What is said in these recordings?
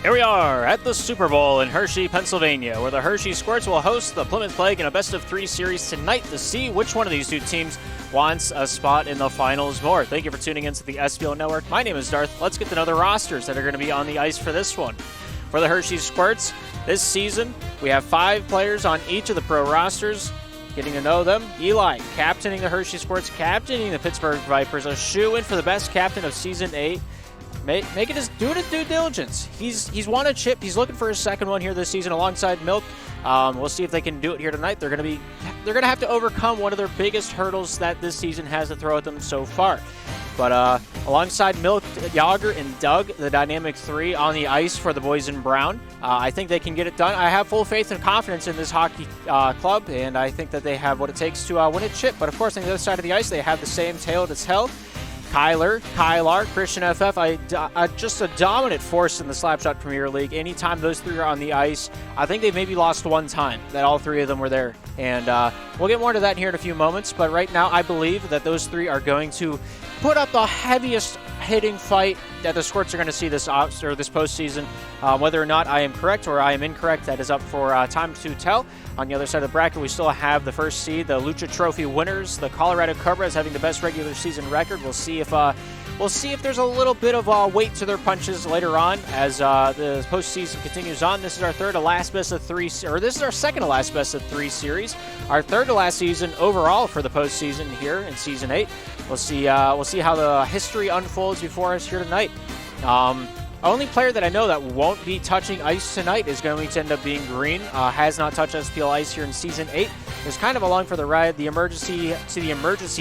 Here we are at the Super Bowl in Hershey, Pennsylvania, where the Hershey Squirts will host the Plymouth Plague in a best-of-3 series tonight to see which one of these two teams wants a spot in the finals more. Thank you for tuning in to the SPL Network. My name is Darth. Let's get to know the rosters that are going to be on the ice for this one. For the Hershey Squirts, this season, we have 5 players on each of the pro rosters. Getting to know them, Eli, captaining the Hershey Squirts, captaining the Pittsburgh Vipers, a shoo-in for the best captain of Season 8. Making his due diligence. He's won a chip. He's looking for his second one here this season alongside Milk. We'll see if they can do it here tonight. They're gonna have to overcome one of their biggest hurdles that this season has to throw at them so far. But alongside Milk, Yager, and Doug, the dynamic 3 on the ice for the boys in brown. I think they can get it done. I have full faith and confidence in this hockey club, and I think that they have what it takes to win a chip. But of course, on the other side of the ice, they have the same tale to tell. Kylar, Christian FF, just a dominant force in the Slapshot Premier League. Anytime those 3 are on the ice, I think they've maybe lost one time that all 3 of them were there. And we'll get more into that here in a few moments. But right now, I believe that those 3 are going to put up the heaviest hitting fight that the Squirts are going to see this postseason. Whether or not I am correct or I am incorrect, that is up for time to tell. On the other side of the bracket, we still have the first seed, the Lucha Trophy winners, the Colorado Cobras, having the best regular season record. We'll see if there's a little bit of weight to their punches later on as the postseason continues on. This is our third to last best of 3, or this is our second to last best of 3 series. Our third to last season overall for the postseason here in Season 8. We'll see how the history unfolds before us here tonight. Only player that I know that won't be touching ice tonight is going to end up being Green. Has not touched SPL ice here in Season 8. Is kind of along for the ride. The emergency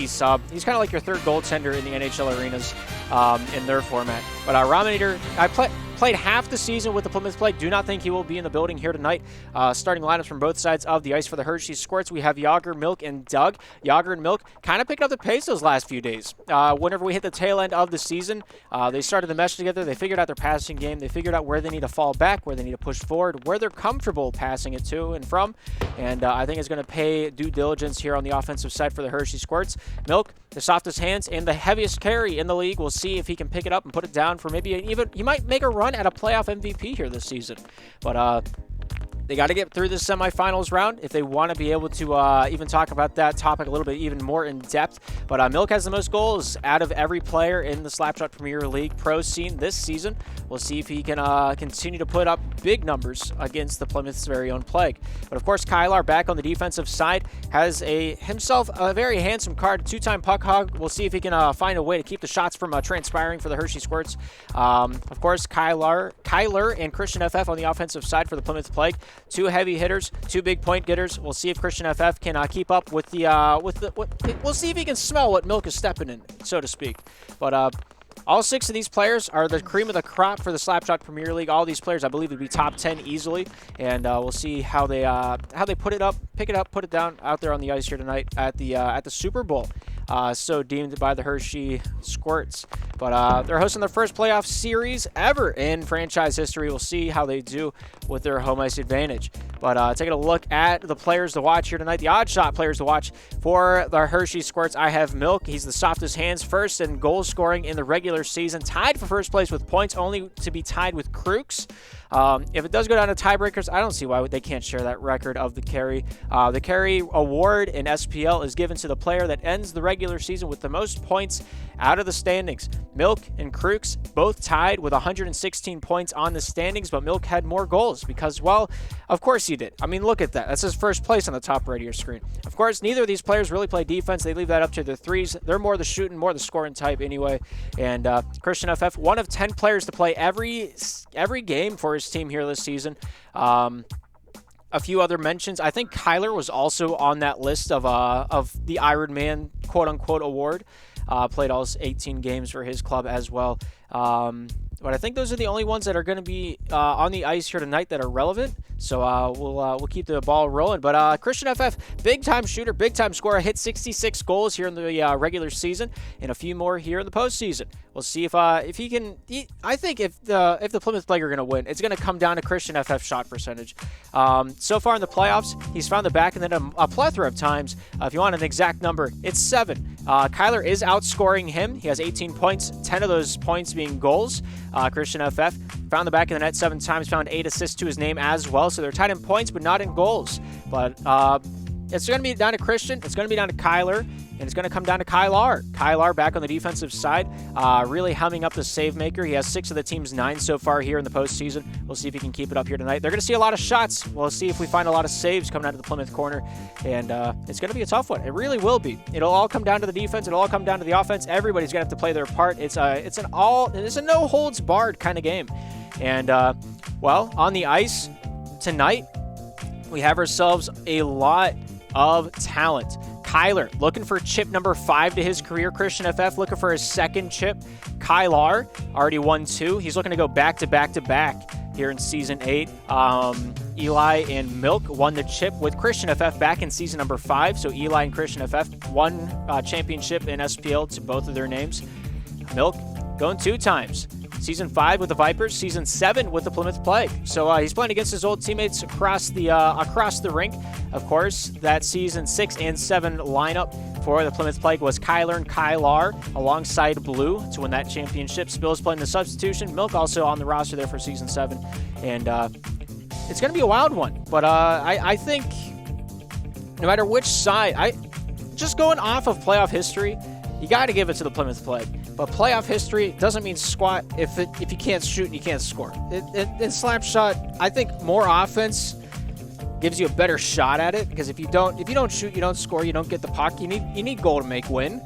sub. He's kind of like your third goaltender in the NHL arenas in their format. But Raminator, I played half the season with the Plymouth Plague. Do not think he will be in the building here tonight. Starting lineups from both sides of the ice for the Hershey Squirts. We have Yager, Milk, and Doug. Yager and Milk kind of picked up the pace those last few days. Whenever we hit the tail end of the season, they started to mesh together. They figured out their passing game. They figured out where they need to fall back, where they need to push forward, where they're comfortable passing it to and from. And I think it's going to pay due diligence here on the offensive side for the Hershey Squirts. Milk, the softest hands and the heaviest carry in the league. We'll see if he can pick it up and put it down for maybe he might make a run at a playoff MVP here this season. But they got to get through this semifinals round if they want to be able to even talk about that topic a little bit even more in depth. But Milk has the most goals out of every player in the Slapshot Premier League pro scene this season. We'll see if he can continue to put up big numbers against the Plymouth's very own Plague. But of course, Kylar back on the defensive side has himself a very handsome card, 2-time puck hog. We'll see if he can find a way to keep the shots from transpiring for the Hershey Squirts. Of course, Kylar and Christian FF on the offensive side for the Plymouth Plague. 2 heavy hitters, 2 big point getters. We'll see if Christian FF can keep up with we'll see if he can smell what Milk is stepping in, so to speak. But all 6 of these players are the cream of the crop for the Slapshot Premier League. All these players, I believe, would be top 10 easily, and we'll see how they pick it up, put it down out there on the ice here tonight at the Super Bowl. So deemed by the Hershey Squirts. But they're hosting their first playoff series ever in franchise history. We'll see how they do with their home ice advantage. But taking a look at the players to watch here tonight, the odd shot players to watch for the Hershey Squirts, I have Milk. He's the softest hands, first in goal scoring in the regular season, tied for first place with points, only to be tied with Crooks. If it does go down to tiebreakers, I don't see why they can't share that record of the carry. The carry award in SPL is given to the player that ends the regular season with the most points out of the standings. Milk and Crooks both tied with 116 points on the standings, but Milk had more goals because, well, of course he did. I mean, look at that. That's his first place on the top right of your screen. Of course, neither of these players really play defense. They leave that up to their threes. They're more the shooting, more the scoring type anyway. And Christian FF, one of 10 players to play every game for his team here this season. A few other mentions. I think Kyler was also on that list of the Iron Man quote-unquote award. Played all 18 games for his club as well. But I think those are the only ones that are going to be on the ice here tonight that are relevant. So we'll keep the ball rolling. But Christian FF, big-time shooter, big-time scorer, hit 66 goals here in the regular season and a few more here in the postseason. We'll see if he can. I think if the Plymouth Plague are going to win, it's going to come down to Christian FF's shot percentage. So far in the playoffs, he's found the back and then a plethora of times. If you want an exact number, it's 7. Kyler is outscoring him. He has 18 points, 10 of those points being goals. Christian FF found the back of the net 7 times, found 8 assists to his name as well. So they're tied in points, but not in goals. But it's going to be down to Christian. It's going to be down to Kyler. And it's going to come down to Kylar. Kylar back on the defensive side, really humming up the save maker. He has 6 of the team's 9 so far here in the postseason. We'll see if he can keep it up here tonight. They're going to see a lot of shots. We'll see if we find a lot of saves coming out of the Plymouth corner. And it's going to be a tough one. It really will be. It'll all come down to the defense. It'll all come down to the offense. Everybody's going to have to play their part. It's a no holds barred kind of game. And well, on the ice tonight, we have ourselves a lot of talent. Kyler looking for chip number 5 to his career. Christian FF looking for his second chip. Kylar already won 2. He's looking to go back to back to back here in Season 8. Eli and Milk won the chip with Christian FF back in Season number 5. So Eli and Christian FF won championship in SPL to both of their names. Milk going 2 times. Season 5 with the Vipers, Season 7 with the Plymouth Plague. So he's playing against his old teammates across the rink. Of course, that Season 6 and 7 lineup for the Plymouth Plague was Kyler and Kylar alongside Blue to win that championship. Spill's playing the substitution. Milk also on the roster there for Season 7. And it's going to be a wild one. But I think no matter which side, just going off of playoff history, you got to give it to the Plymouth Plague. But playoff history doesn't mean squat if you can't shoot and you can't score. In slap shot, I think more offense gives you a better shot at it, because if you don't shoot, you don't score, you don't get the puck. You need goal to make win.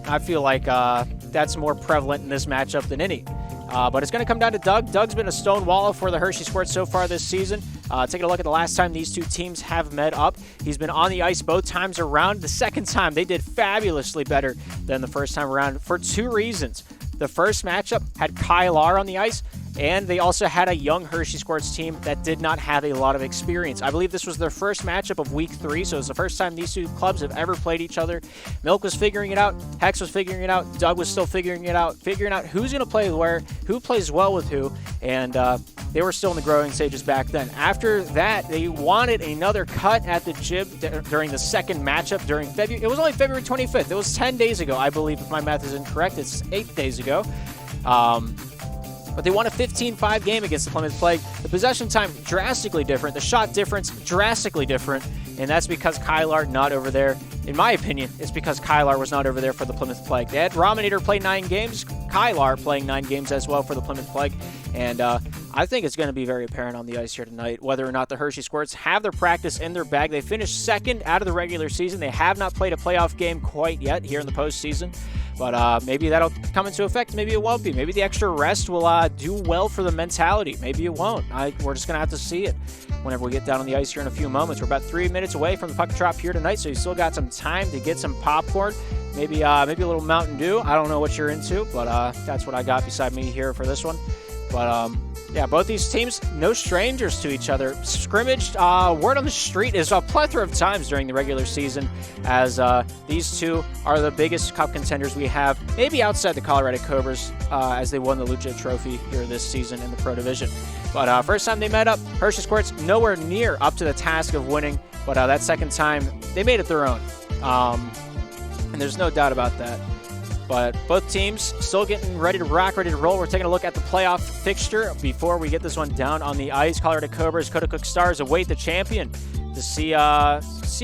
I feel like that's more prevalent in this matchup than any. But it's going to come down to Doug. Doug's been a stone wall for the Hershey Squirts so far this season. Taking a look at the last time these two teams have met up, he's been on the ice both times around. The second time, they did fabulously better than the first time around for 2 reasons. The first matchup had Kylar on the ice, and they also had a young Hershey Squirts team that did not have a lot of experience. I believe this was their first matchup of Week 3, so it's the first time these 2 clubs have ever played each other. Milk was figuring it out. Hex was figuring it out. Doug was still figuring it out, figuring out who's going to play where, who plays well with who, and they were still in the growing stages back then. After that, they wanted another cut at the jib during the second matchup during February. It was only February 25th. It was 10 days ago, I believe, if my math is incorrect. It's 8 days ago. But they won a 15-5 game against the Plymouth Plague. The possession time, drastically different. The shot difference, drastically different. And that's because Kylar not over there. In my opinion, it's because Kylar was not over there for the Plymouth Plague. They had Rominator play 9 games. Kylar playing 9 games as well for the Plymouth Plague. And I think it's going to be very apparent on the ice here tonight whether or not the Hershey Squirts have their practice in their bag. They finished second out of the regular season. They have not played a playoff game quite yet here in the postseason. But maybe that'll come into effect. Maybe it won't be. Maybe the extra rest will do well for the mentality. Maybe it won't. We're just going to have to see it whenever we get down on the ice here in a few moments. We're about 3 minutes away from the puck drop here tonight, so you still got some time to get some popcorn. Maybe a little Mountain Dew. I don't know what you're into, but that's what I got beside me here for this one. But yeah, both these teams, no strangers to each other. Scrimmaged, word on the street is a plethora of times during the regular season, as these two are the biggest cup contenders we have, maybe outside the Colorado Cobras, as they won the Lucha Trophy here this season in the Pro Division. But first time they met up, Hershey Squirts nowhere near up to the task of winning, but that second time, they made it their own. And there's no doubt about that. But both teams still getting ready to rock, ready to roll. We're taking a look at the playoff fixture before we get this one down on the ice. Colorado Cobras, Cotacook Stars await the champion to see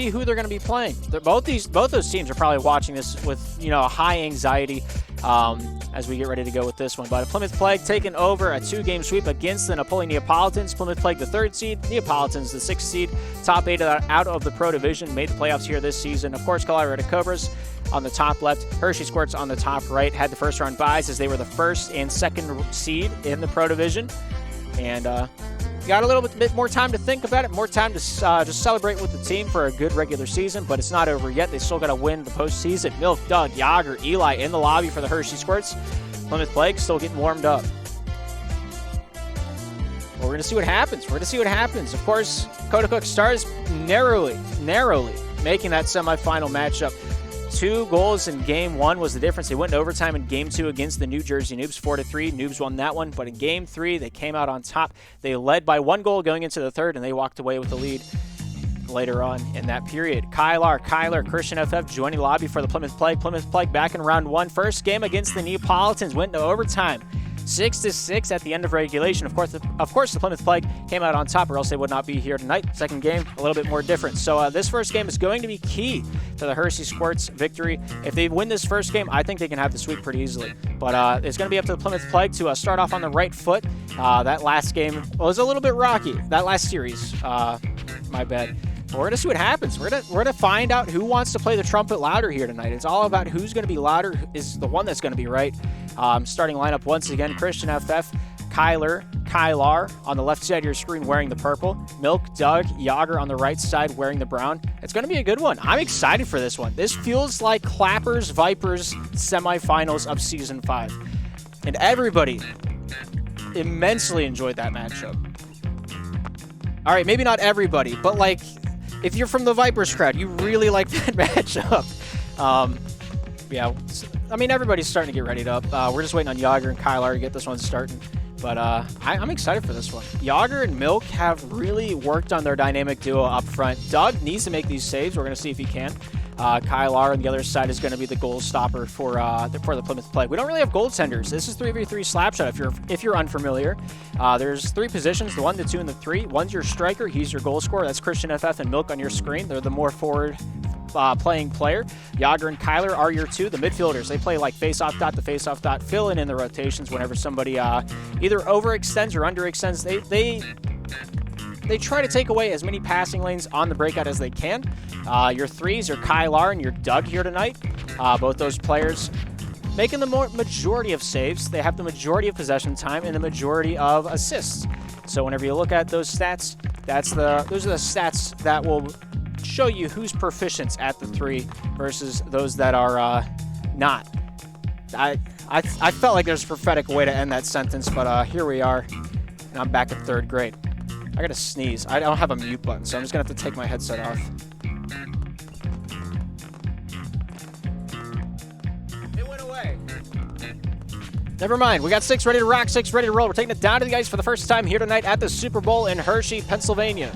who they're going to be playing. Both those teams are probably watching this with high anxiety as we get ready to go with this one. But Plymouth Plague taking over a 2-game sweep against the Napoleon Neapolitans. Plymouth Plague the 3rd seed, Neapolitans the 6th seed. Top 8 out of the Pro Division made the playoffs here this season. Of course, Colorado Cobras on the top left, Hershey Squirts on the top right had the first round buys as they were the 1st and 2nd seed in the Pro Division. And got a little bit more time to think about it, more time to just celebrate with the team for a good regular season, but it's not over yet. They still got to win the postseason. Milk, Doug, Yager, Eli in the lobby for the Hershey Squirts. Plymouth Plague still getting warmed up. Well, we're going to see what happens. Of course, Cotacook Stars narrowly making that semifinal matchup. 2 goals in Game 1 was the difference. They went to overtime in Game 2 against the New Jersey Noobs, 4-3. Noobs won that one, but in Game 3, they came out on top. They led by 1 goal going into the 3rd, and they walked away with the lead. later on in that period. Kyler, Christian FF joining lobby for the Plymouth Plague. Plymouth Plague back in round 1. First game against the Neapolitans went into overtime. 6-6 at the end of regulation. Of course, the Plymouth Plague came out on top, or else they would not be here tonight. Second game, a little bit more different. So this first game is going to be key to the Hershey Squirts' victory. If they win this first game, I think they can have the sweep pretty easily. But it's going to be up to the Plymouth Plague to start off on the right foot. That last game was a little bit rocky. That last series, my bad. We're going to see what happens. We're going to find out who wants to play the trumpet louder here tonight. It's all about who's going to be louder, is the one that's going to be right. Starting lineup once again, Christian FF, Kylar on the left side of your screen wearing the purple, Milk, Doug, Yager on the right side wearing the brown. It's going to be a good one. I'm excited for this one. This feels like Clappers Vipers semifinals of Season 5. And everybody immensely enjoyed that matchup. All right, maybe not everybody, but like, if you're from the Vipers crowd, you really like that matchup. Yeah, I mean, everybody's starting to get ready up. We're just waiting on Yager and Kylar to get this one starting. But I'm excited for this one. Yager and Milk have really worked on their dynamic duo up front. Doug needs to make these saves. We're going to see if he can. Kylar on the other side is going to be the goal stopper for the Plymouth Plague. We don't really have goaltenders. This is 3v3 slapshot if you're unfamiliar. There's 3 positions, the 1, the 2, and the 3. One's your striker. He's your goal scorer. That's Christian FF and Milk on your screen. They're the more forward playing player. Yager and Kyler are your 2, the midfielders. They play like face-off dot to face-off dot, fill in the rotations whenever somebody either overextends or underextends. They try to take away as many passing lanes on the breakout as they can. Your 3s are Kylar and your Doug here tonight. Both those players making the majority of saves. They have the majority of possession time and the majority of assists. So whenever you look at those stats, those are the stats that will show you who's proficient at the 3 versus those that are not. I felt like there's a prophetic way to end that sentence, but here we are, and I'm back in 3rd grade. I gotta sneeze. I don't have a mute button, so I'm just gonna have to take my headset off. It went away. Never mind. We got 6 ready to rock, 6 ready to roll. We're taking it down to the ice for the first time here tonight at the Super Bowl in Hershey, Pennsylvania.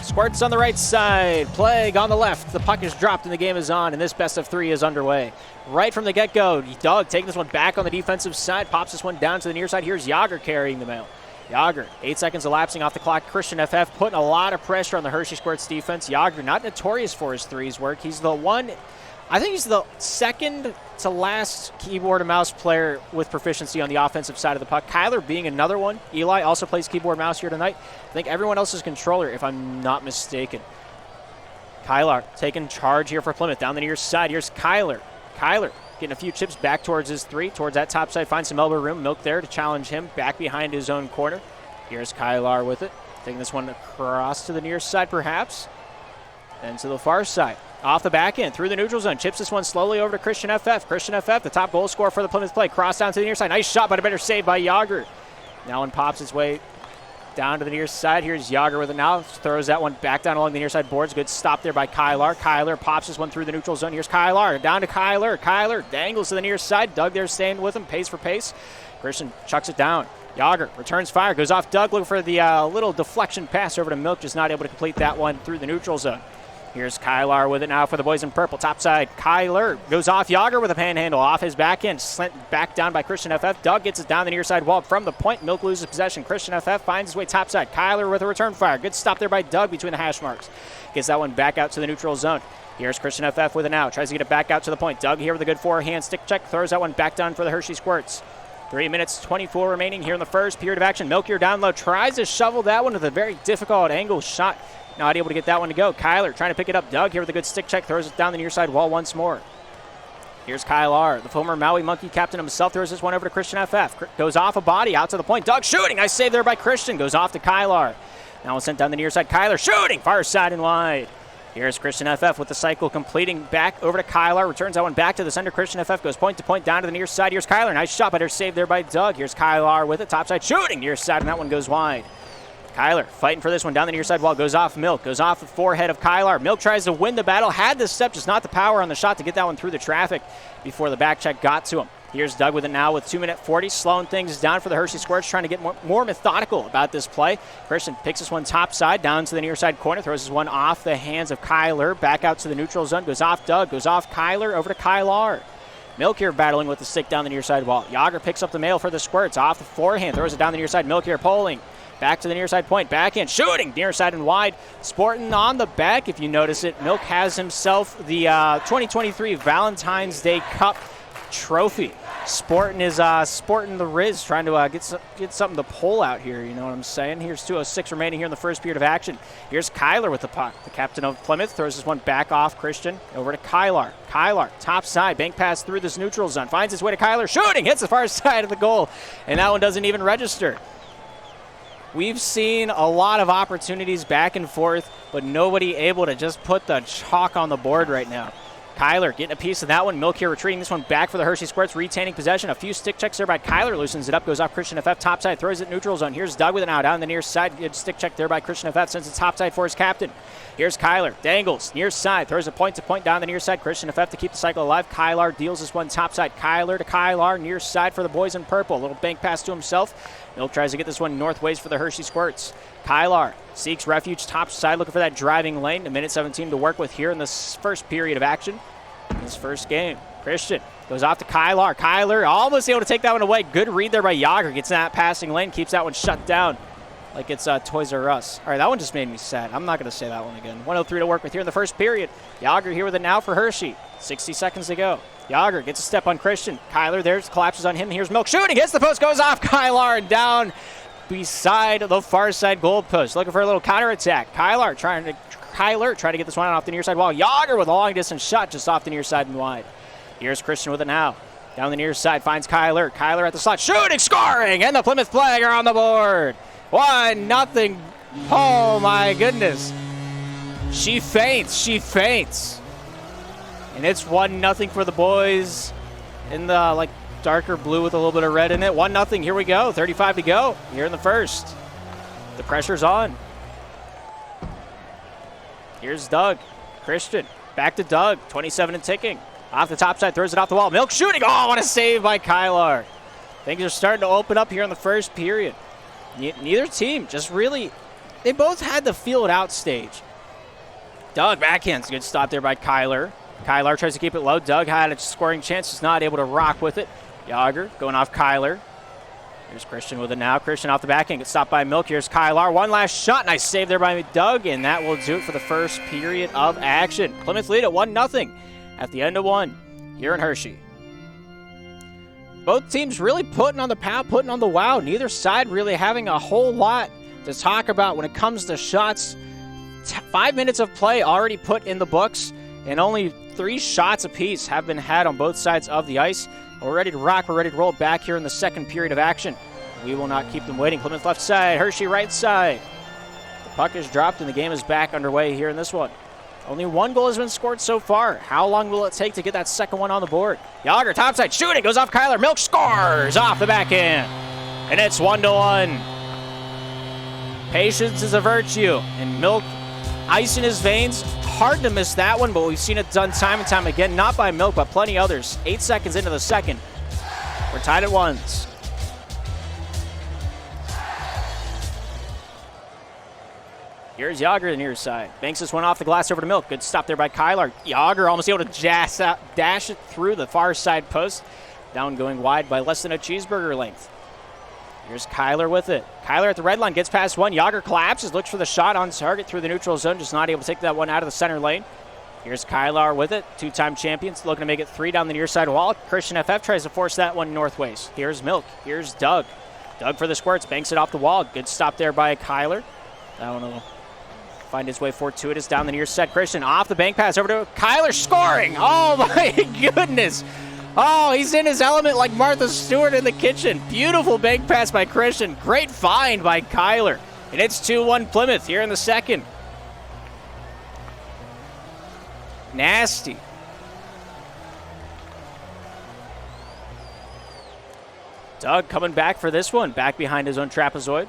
Squirts on the right side, Plague on the left. The puck is dropped and the game is on, and this best of 3 is underway. Right from the get-go, Doug taking this one back on the defensive side, pops this one down to the near side. Here's Yager carrying the mail. Yager, 8 seconds elapsing off the clock. Christian FF putting a lot of pressure on the Hershey Squirts defense. Yager, not notorious for his 3s work. He's the one, I think he's the second to last keyboard and mouse player with proficiency on the offensive side of the puck. Kyler being another one. Eli also plays keyboard mouse here tonight. I think everyone else is controller, if I'm not mistaken. Kyler taking charge here for Plymouth. Down the near side, here's Kyler. Kyler getting a few chips back towards his 3, towards that top side. Finds some elbow room. Milk there to challenge him back behind his own corner. Here's Kyler with it. Taking this one across to the near side, perhaps. Then to the far side. Off the back end, through the neutral zone. Chips this one slowly over to Christian FF. Christian FF, the top goal scorer for the Plymouth Plague. Cross down to the near side. Nice shot, but a better save by Yager. Now one pops his way down to the near side. Here's Yager with it now. Throws that one back down along the near side boards. Good stop there by Kyler. Kyler pops this one through the neutral zone. Here's Kyler. Down to Kyler. Kyler dangles to the near side. Doug there staying with him. Pace for pace. Christian chucks it down. Yager returns fire. Goes off Doug. Looking for the little deflection pass over to Milk. Just not able to complete that one through the neutral zone. Here's Kylar with it now for the boys in purple. Top side, Kyler goes off Yager with a panhandle off his back end. Sent back down by Christian FF. Doug gets it down the near side wall from the point. Milk loses possession. Christian FF finds his way top side. Kyler with a return fire. Good stop there by Doug between the hash marks. Gets that one back out to the neutral zone. Here's Christian FF with it now. Tries to get it back out to the point. Doug here with a good forehand stick check. Throws that one back down for the Hershey Squirts. 3 minutes, 24 remaining here in the first period of action. Milk here down low. Tries to shovel that one with a very difficult angle shot. Not able to get that one to go. Kyler trying to pick it up. Doug here with a good stick check. Throws it down the near side wall once more. Here's Kylar, the former Maui Monkey captain himself. Throws this one over to Christian FF. Goes off a body out to the point. Doug shooting. Nice save there by Christian. Goes off to Kylar. Now it's sent down the near side. Kyler shooting. Far side and wide. Here's Christian FF with the cycle completing back over to Kylar. Returns that one back to the center. Christian FF goes point to point down to the near side. Here's Kyler. Nice shot, better save there by Doug. Here's Kylar with it. Top side shooting. Near side, and that one goes wide. Kyler fighting for this one down the near side wall. Goes off Milk. Goes off the forehead of Kyler. Milk tries to win the battle. Had the step, just not the power on the shot to get that one through the traffic before the back check got to him. Here's Doug with it now with 2:40, slowing things down for the Hershey Squirts, trying to get more methodical about this play. Christian picks this one top side, down to the near side corner, throws this one off the hands of Kyler, back out to the neutral zone, goes off Doug, goes off Kyler, over to Kylar. Milk here battling with the stick down the near side wall. Yager picks up the mail for the Squirts, off the forehand, throws it down the near side. Milk here pulling, back to the near side point, backhand, shooting, near side and wide. Sporting on the back, if you notice it, Milk has himself the 2023 Valentine's Day Cup trophy. Sporting the Riz, trying to get something to pull out here, you know what I'm saying? Here's 2:06 remaining here in the first period of action. Here's Kyler with the puck. The captain of Plymouth throws this one back off Christian, over to Kylar. Kylar, top side, bank pass through this neutral zone, finds his way to Kyler, shooting, hits the far side of the goal, and that one doesn't even register. We've seen a lot of opportunities back and forth, but nobody able to just put the chalk on the board right now. Kyler getting a piece of that one. Milk here retreating this one back for the Hershey Squirts, retaining possession. A few stick checks there by Kyler, loosens it up, goes off Christian FF, topside, throws it neutral zone. Here's Doug with it now, down the near side. Good stick check there by Christian FF, sends it topside for his captain. Here's Kyler, dangles, near side, throws it point to point down the near side. Christian FF to keep the cycle alive. Kylar deals this one topside. Kyler to Kylar, near side for the boys in purple. A little bank pass to himself. Milk tries to get this one northways for the Hershey Squirts. Kylar seeks refuge topside, looking for that driving lane. A minute 17 to work with here in this first period of action. This first game. Christian goes off to Kylar. Kyler almost able to take that one away. Good read there by Yager. Gets in that passing lane. Keeps that one shut down like it's Toys R Us. All right, that one just made me sad. I'm not going to say that one again. 1:03 to work with here in the first period. Yager here with it now for Hershey. 60 seconds to go. Yager gets a step on Christian. Kyler there, collapses on him. Here's Milk shooting. Hits the post. Goes off Kylar and down beside the far side goal post. Looking for a little counterattack. Kyler trying to get this one off the near side wall. Yager with a long distance shot just off the near side and wide. Here's Christian with it now. Down the near side finds Kyler. Kyler at the slot. Shooting, scoring, and the Plymouth Flag are on the board. 1-0. Oh my goodness. She faints. And it's 1-0 for the boys in the darker blue with a little bit of red in it. 1-0. Here we go. 35 to go here in the first. The pressure's on. Here's Doug. Christian. Back to Doug. 27 and ticking. Off the top side. Throws it off the wall. Milk shooting. Oh, what a save by Kylar. Things are starting to open up here in the first period. Neither team just really... They both had the feel it out stage. Doug backhands. Good stop there by Kyler. Kylar tries to keep it low. Doug had a scoring chance. Just not able to rock with it. Yager going off Kyler. Here's Christian with it now. Christian off the backhand. Gets stopped by Milk. Here's Kylar. One last shot. Nice save there by Doug. And that will do it for the first period of action. Plymouth lead at 1-0 at the end of one here in Hershey. Both teams really putting on the pound, putting on the wow. Neither side really having a whole lot to talk about when it comes to shots. 5 minutes of play already put in the books. And only 3 shots apiece have been had on both sides of the ice. We're ready to rock. We're ready to roll back here in the second period of action. We will not keep them waiting. Plymouth left side, Hershey right side. The puck is dropped and the game is back underway here in this one. Only 1 goal has been scored so far. How long will it take to get that second one on the board? Yager topside shooting, goes off Kyler. Milk scores off the backhand. And it's 1-1. Patience is a virtue. And Milk ice in his veins. Hard to miss that one, but we've seen it done time and time again. Not by Milk, but plenty others. 8 seconds into the second. We're tied at 1. Here's Yager to the near side. Banks this one off the glass over to Milk. Good stop there by Kylar. Yager almost able to dash it through the far side post. Down going wide by less than a cheeseburger length. Here's Kyler with it. Kyler at the red line gets past one. Yager collapses, looks for the shot on target through the neutral zone. Just not able to take that one out of the center lane. Here's Kylar with it. 2-time champions looking to make it 3 down the near side wall. Christian FF tries to force that one northways. Here's Milk. Here's Doug. Doug for the Squirts. Banks it off the wall. Good stop there by Kyler. That one will find his way fortuitous down the near side. Christian off the bank pass over to Kyler scoring. Oh my goodness. Oh, he's in his element like Martha Stewart in the kitchen. Beautiful bank pass by Christian. Great find by Kyler. And it's 2-1 Plymouth here in the second. Nasty. Doug coming back for this one. Back behind his own trapezoid.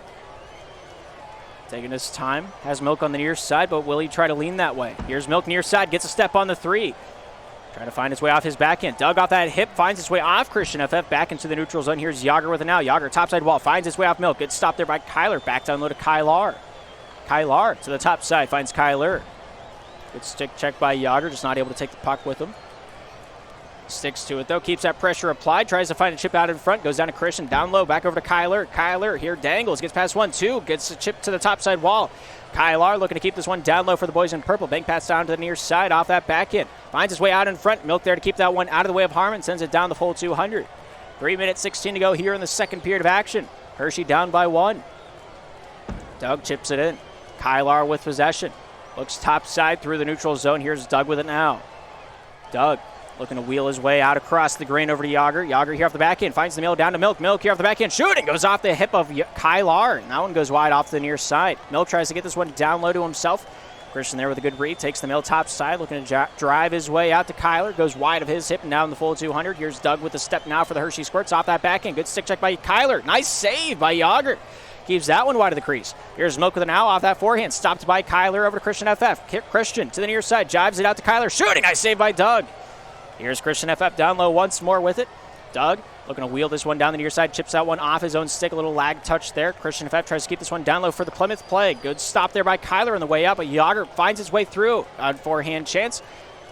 taking his time. Has Milk on the near side, but will he try to lean that way? Here's Milk near side, gets a step on the 3. Trying to find his way off his backhand. Doug off that hip, finds his way off Christian FF, back into the neutral zone. Here's Yager with it now. Yager, topside wall, finds his way off Milk. Gets stopped there by Kyler. Back down low to Kylar. Kylar to the top side, finds Kyler. Good stick check by Yager, just not able to take the puck with him. Sticks to it, though. Keeps that pressure applied. Tries to find a chip out in front. Goes down to Christian. Down low. Back over to Kyler. Kyler here dangles. Gets past 1-2. Gets a chip to the topside wall. Kylar looking to keep this one down low for the boys in purple. Bank pass down to the near side off that back end. Finds his way out in front. Milk there to keep that one out of the way of Harmon. Sends it down the full 200. 3 minutes 16 to go here in the second period of action. Hershey down by 1. Doug chips it in. Kylar with possession. Looks topside through the neutral zone. Here's Doug with it now. Doug looking to wheel his way out across the green over to Yager. Yager here off the back end. Finds the middle down to Milk. Milk here off the back end. Shooting. Goes off the hip of Kylar. And that one goes wide off the near side. Milk tries to get this one down low to himself. Christian there with a good read. Takes the middle top side. Looking to drive his way out to Kyler. Goes wide of his hip and down the full 200. Here's Doug with a step now for the Hershey Squirts. Off that back end. Good stick check by Kyler. Nice save by Yager. Keeps that one wide of the crease. Here's Milk with it now off that forehand. Stopped by Kyler over to Christian FF. Christian to the near side. Jives it out to Kyler. Shooting. Nice save by Doug. Here's Christian FF down low once more with it. Doug looking to wheel this one down the near side. Chips that one off his own stick. A little lag touch there. Christian FF tries to keep this one down low for the Plymouth Plague. Good stop there by Kyler on the way out, but Yager finds his way through. On forehand chance.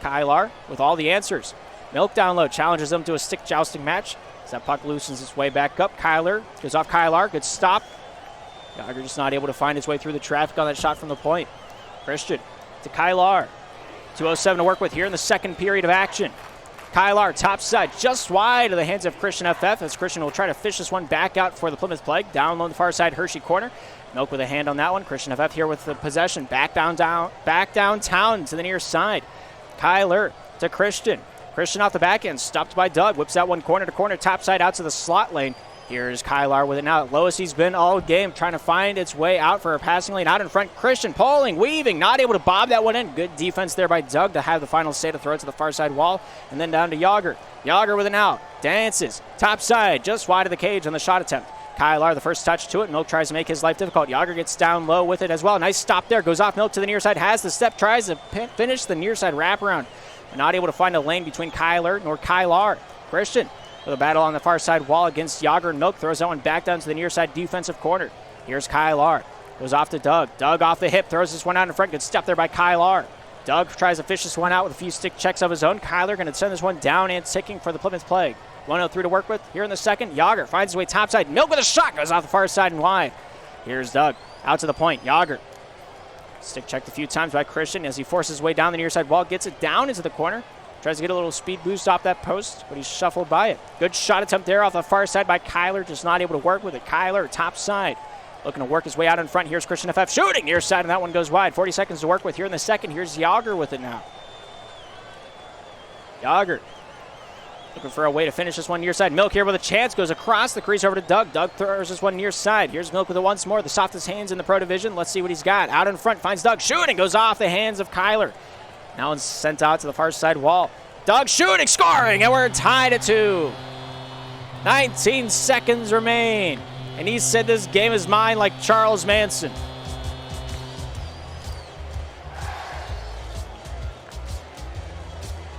Kylar with all the answers. Milk down low. Challenges them to a stick jousting match. As that puck loosens its way back up. Kyler goes off Kylar. Good stop. Yager just not able to find his way through the traffic on that shot from the point. Christian to Kylar. 2:07 to work with here in the second period of action. Kylar, top side, just wide of the hands of Christian FF, as Christian will try to fish this one back out for the Plymouth Plague. Down low on the far side, Hershey corner. Milk with a hand on that one. Christian FF here with the possession. Back downtown to the near side. Kyler to Christian. Christian off the back end, stopped by Doug. Whips that one corner to corner, top side out to the slot lane. Here's Kylar with it now. Lowest he's been all game, trying to find its way out for a passing lane. Out in front, Christian pulling, weaving, not able to bob that one in. Good defense there by Doug to have the final say to throw it to the far side wall. And then down to Yager. Yager with it now. Dances. Top side, just wide of the cage on the shot attempt. Kylar, the first touch to it. Milk tries to make his life difficult. Yager gets down low with it as well. Nice stop there. Goes off Milk to the near side. Has the step. Tries to finish the near side wraparound. But not able to find a lane between Kyler nor Kylar. Christian with a battle on the far side wall against Yager and Milk. Throws that one back down to the near side defensive corner. Here's Kylar. Goes off to Doug. Doug off the hip. Throws this one out in front. Good step there by Kylar. Doug tries to fish this one out with a few stick checks of his own. Kyler going to send this one down and ticking for the Plymouth Plague. 1:03 to work with here in the second. Yager finds his way topside. Milk with a shot. Goes off the far side and wide. Here's Doug. Out to the point. Yager. Stick checked a few times by Christian as he forces his way down the near side wall. Gets it down into the corner. Tries to get a little speed boost off that post, but he's shuffled by it. Good shot attempt there off the far side by Kyler. Just not able to work with it. Kyler, top side. Looking to work his way out in front. Here's Christian FF shooting near side, and that one goes wide. 40 seconds to work with here in the second. Here's Yager with it now. Yager looking for a way to finish this one near side. Milk here with a chance. Goes across the crease over to Doug. Doug throws this one near side. Here's Milk with it once more. The softest hands in the Pro Division. Let's see what he's got. Out in front finds Doug. Shooting. Goes off the hands of Kyler. Now it's sent out to the far side wall. Doug shooting, scoring, and we're tied at 2. 19 seconds remain. And he said this game is mine like Charles Manson.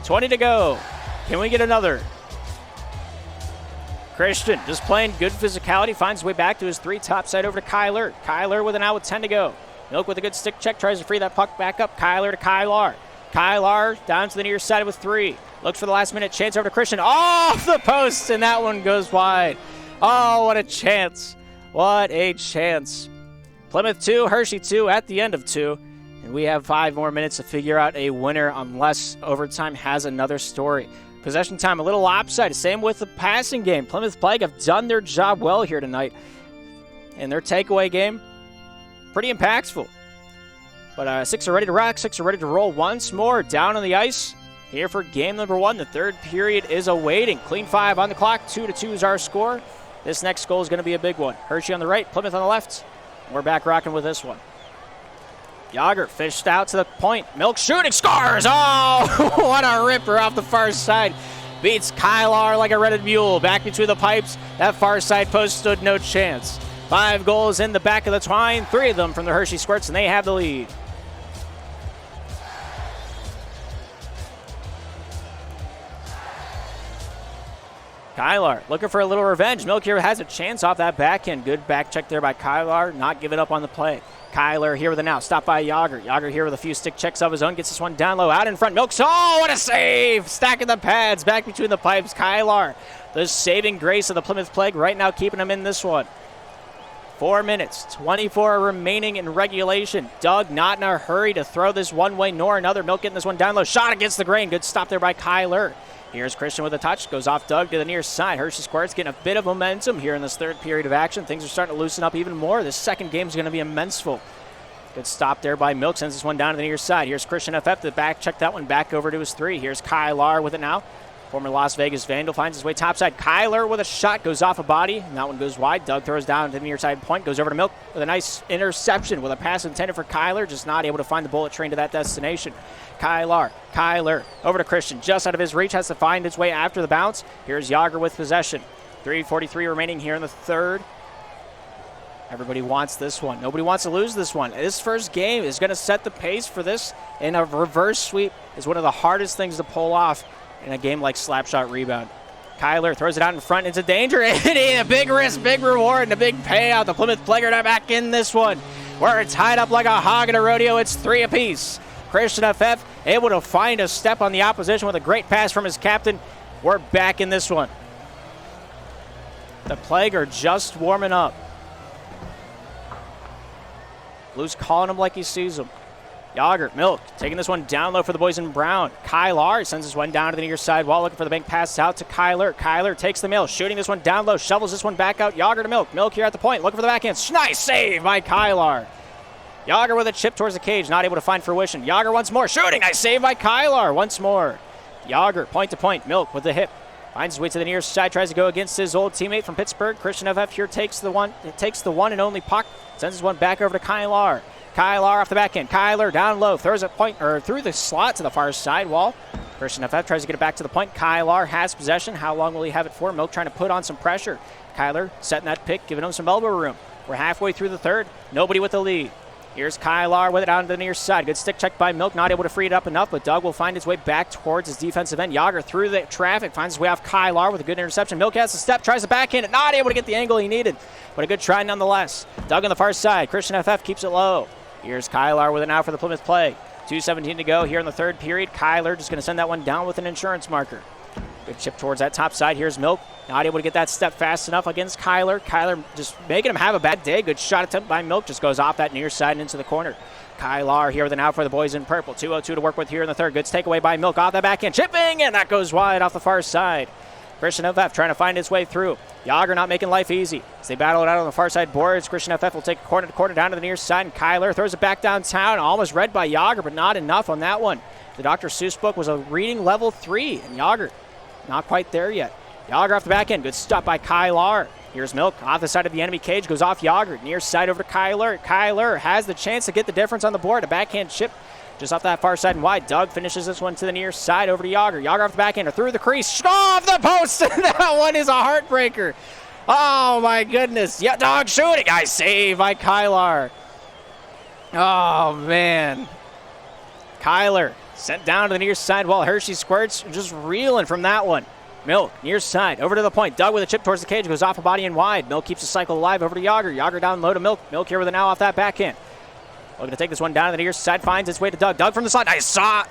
$20 to go. Can we get another? Christian just playing good physicality. Finds his way back to his 3 top side over to Kyler. Kyler with an out with 10 to go. Milk with a good stick check. Tries to free that puck back up. Kyler to Kylar. Kylar down to the near side with 3. Looks for the last minute chance over to Christian. Off the post, and that one goes wide. Oh, what a chance. What a chance. Plymouth 2, Hershey 2 at the end of 2. And we have 5 more minutes to figure out a winner unless overtime has another story. Possession time a little lopsided. Same with the passing game. Plymouth Plague have done their job well here tonight. And their takeaway game, pretty impactful. But 6 are ready to rock, 6 are ready to roll once more down on the ice. Here for game number 1, the third period is awaiting. Clean 5 on the clock, 2-2 is our score. This next goal is going to be a big one. Hershey on the right, Plymouth on the left. We're back rocking with this one. Yager fished out to the point. Milk shooting, scores! Oh, what a ripper off the far side. Beats Kylar like a rented mule. Back between the pipes, that far side post stood no chance. 5 goals in the back of the twine, 3 of them from the Hershey Squirts, and they have the lead. Kylar looking for a little revenge. Milk here has a chance off that backhand. Good back check there by Kylar, not giving up on the play. Kyler here with it now, stopped by Yager. Yager here with a few stick checks of his own, gets this one down low, out in front. Milks, oh, what a save! Stacking the pads, back between the pipes. Kylar, the saving grace of the Plymouth Plague, right now keeping him in this one. 4 minutes, 24 remaining in regulation. Doug not in a hurry to throw this one way nor another. Milk getting this one down low, shot against the grain. Good stop there by Kyler. Here's Christian with a touch, goes off Doug to the near side. Hershey Squirts getting a bit of momentum here in this third period of action. Things are starting to loosen up even more. This second game is going to be immenseful. Good stop there by Milk, sends this one down to the near side. Here's Christian FF, the back, check that one back over to his 3. Here's Kylar with it now. Former Las Vegas Vandal finds his way topside. Kyler with a shot, goes off a body, and that one goes wide. Doug throws down to the near side point, goes over to Milk with a nice interception with a pass intended for Kyler, just not able to find the bullet train to that destination. Kyler over to Christian, just out of his reach, has to find his way after the bounce. Here's Yager with possession. 3:43 remaining here in the third. Everybody wants this one. Nobody wants to lose this one. This first game is going to set the pace for this, and a reverse sweep is one of the hardest things to pull off in a game like Slapshot Rebound. Kyler throws it out in front into danger. A big risk, big reward, and a big payout. The Plymouth Plague are back in this one. We're tied up like a hog at a rodeo. It's 3 apiece. Christian FF able to find a step on the opposition with a great pass from his captain. We're back in this one. The Plague are just warming up. Blue's calling him like he sees him. Yager, Milk, taking this one down low for the boys in brown. Kylar sends this one down to the near side wall, looking for the bank pass out to Kyler. Kyler takes the mill, shooting this one down low, shovels this one back out. Yager to Milk. Milk here at the point, looking for the backhand. Nice save by Kylar. Yager with a chip towards the cage, not able to find fruition. Yager once more, shooting. Nice save by Kylar once more. Yager, point to point. Milk with the hip. Finds his way to the near side, tries to go against his old teammate from Pittsburgh. Christian FF here takes the one and only puck. Sends this one back over to Kylar. Kylar off the back end. Kyler down low, throws a point or through the slot to the far side wall. Christian FF tries to get it back to the point. Kylar has possession. How long will he have it for? Milk trying to put on some pressure. Kyler setting that pick, giving him some elbow room. We're halfway through the third. Nobody with the lead. Here's Kylar with it out to the near side. Good stick check by Milk, not able to free it up enough, but Doug will find his way back towards his defensive end. Yager through the traffic, finds his way off Kylar with a good interception. Milk has a step, tries to backhand it, not able to get the angle he needed, but a good try nonetheless. Doug on the far side. Christian FF keeps it low. Here's Kylar with it now for the Plymouth Plague. 2:17 to go here in the third period. Kyler just going to send that one down with an insurance marker. Good chip towards that top side. Here's Milk. Not able to get that step fast enough against Kyler. Kyler just making him have a bad day. Good shot attempt by Milk. Just goes off that near side and into the corner. Kylar here with an out for the boys in purple. 2:02 to work with here in the third. Good takeaway by Milk off that backhand. Chipping, and that goes wide off the far side. Christian FF trying to find his way through. Yager not making life easy. As they battle it out on the far side boards, Christian FF will take a corner to corner down to the near side, and Kyler throws it back downtown. Almost read by Yager, but not enough on that one. The Dr. Seuss book was a reading level 3, and Yager not quite there yet. Yager off the back end. Good stop by Kylar. Here's Milk off the side of the enemy cage. Goes off Yager. Near side over to Kyler. Kyler has the chance to get the difference on the board. A backhand chip just off that far side and wide. Doug finishes this one to the near side over to Yager. Yager off the back end or through the crease. Off the post. That one is a heartbreaker. Oh, my goodness. Yeah, Doug shooting. Nice save by Kylar. Oh, man. Kyler sent down to the near side wall. Hershey Squirts just reeling from that one. Milk, near side, over to the point. Doug with a chip towards the cage, goes off a body and wide. Milk keeps the cycle alive over to Yager. Yager down low to Milk. Milk here with a now off that backhand. Looking to take this one down to the near side, finds its way to Doug. Doug from the slot.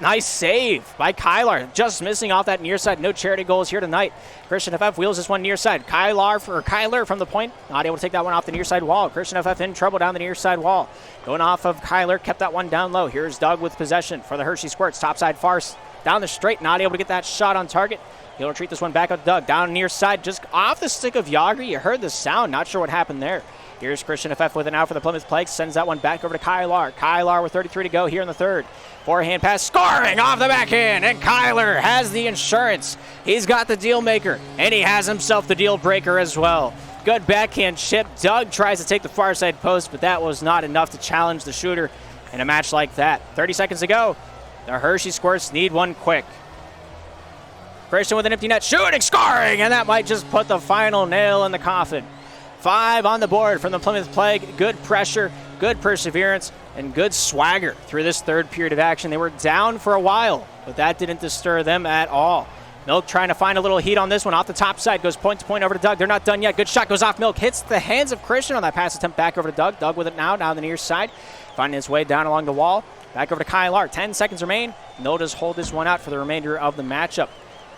Nice save by Kylar. Just missing off that near side. No charity goals here tonight. Christian FF wheels this one near side. Kyler from the point. Not able to take that one off the near side wall. Christian FF in trouble down the near side wall. Going off of Kyler, kept that one down low. Here's Doug with possession for the Hershey Squirts. Topside farce down the straight. Not able to get that shot on target. He'll retreat this one back up to Doug. Down near side, just off the stick of Yager. You heard the sound. Not sure what happened there. Here's Christian FF with an out for the Plymouth Plague. Sends that one back over to Kylar. Kylar with 33 to go here in the third. Forehand pass, scoring off the backhand. And Kyler has the insurance. He's got the deal maker. And he has himself the deal breaker as well. Good backhand chip. Doug tries to take the far side post, but that was not enough to challenge the shooter in a match like that. 30 seconds to go. The Hershey Squirts need one quick. Christian with an empty net, shooting, scoring, and that might just put the final nail in the coffin. 5 on the board from the Plymouth Plague. Good pressure, good perseverance, and good swagger through this third period of action. They were down for a while, but that didn't disturb them at all. Milk trying to find a little heat on this one. Off the top side, goes point to point over to Doug. They're not done yet. Good shot goes off Milk. Hits the hands of Christian on that pass attempt back over to Doug. Doug with it now, down the near side. Finding his way down along the wall. Back over to Kylar. 10 seconds remain. No does hold this one out for the remainder of the matchup.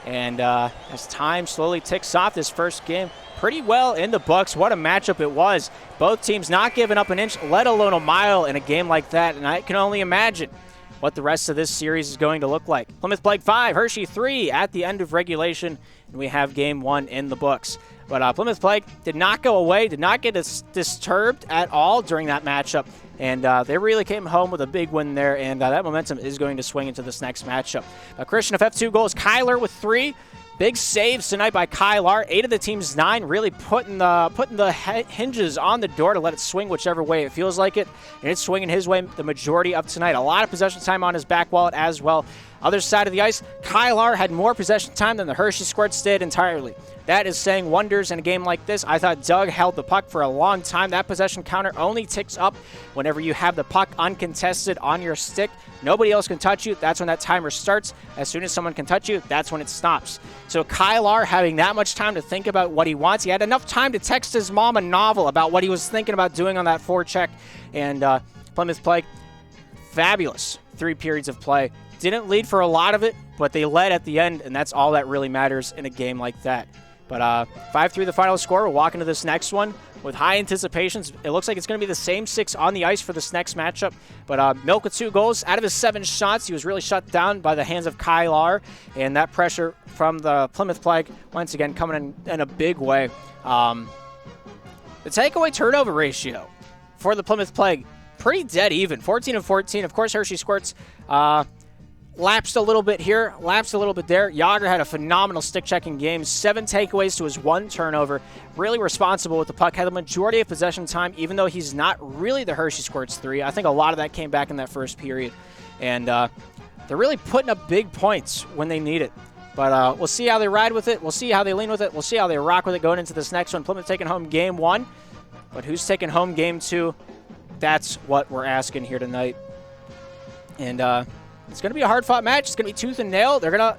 And as time slowly ticks off, this first game pretty well in the books. What a matchup it was. Both teams not giving up an inch, let alone a mile in a game like that. And I can only imagine what the rest of this series is going to look like. Plymouth Plague 5, Hershey 3 at the end of regulation, and we have game 1 in the books. But Plymouth Plague did not go away, did not get disturbed at all during that matchup, and they really came home with a big win there, and that momentum is going to swing into this next matchup. Christian FF 2 goals, Kyler with 3. Big saves tonight by Kylar. 8 of the team's 9 really putting the hinges on the door to let it swing whichever way it feels like it. And it's swinging his way the majority of tonight. A lot of possession time on his back wallet as well. Other side of the ice, Kylar had more possession time than the Hershey Squirts did entirely. That is saying wonders in a game like this. I thought Doug held the puck for a long time. That possession counter only ticks up whenever you have the puck uncontested on your stick. Nobody else can touch you. That's when that timer starts. As soon as someone can touch you, that's when it stops. So Kylar having that much time to think about what he wants. He had enough time to text his mom a novel about what he was thinking about doing on that forecheck. And Plymouth Plague, fabulous 3 periods of play. Didn't lead for a lot of it, but they led at the end, and that's all that really matters in a game like that. But 5-3 the final score. We'll walk into this next one with high anticipations. It looks like it's going to be the same 6 on the ice for this next matchup. But Milk with 2 goals. Out of his 7 shots, he was really shut down by the hands of Kylar. And that pressure from the Plymouth Plague, once again, coming in a big way. The takeaway turnover ratio for the Plymouth Plague, pretty dead even. 14 and 14. Of course, Hershey Squirts lapsed a little bit here, lapsed a little bit there. Yager had a phenomenal stick-checking game. 7 takeaways to his 1 turnover. Really responsible with the puck. Had the majority of possession time, even though he's not really the Hershey Squirts 3. I think a lot of that came back in that first period. And they're really putting up big points when they need it. But we'll see how they ride with it. We'll see how they lean with it. We'll see how they rock with it going into this next one. Plymouth taking home game 1. But who's taking home game 2? That's what we're asking here tonight. And it's going to be a hard-fought match. It's going to be tooth and nail. They're gonna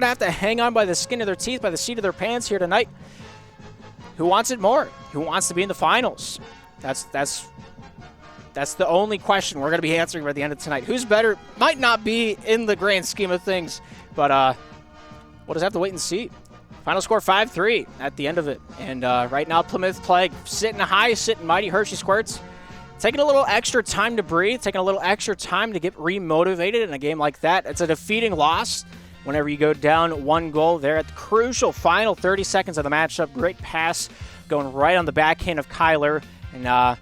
have to hang on by the skin of their teeth, by the seat of their pants here tonight. Who wants it more? Who wants to be in the finals? That's the only question we're going to be answering by the end of tonight. Who's better? Might not be in the grand scheme of things, but we'll just have to wait and see. Final score 5-3 at the end of it. And right now, Plymouth Plague sitting high, sitting mighty. Hershey Squirts taking a little extra time to breathe, taking a little extra time to get remotivated in a game like that. It's a defeating loss whenever you go down 1 goal there at the crucial final 30 seconds of the matchup. Great pass going right on the backhand of Kyler, and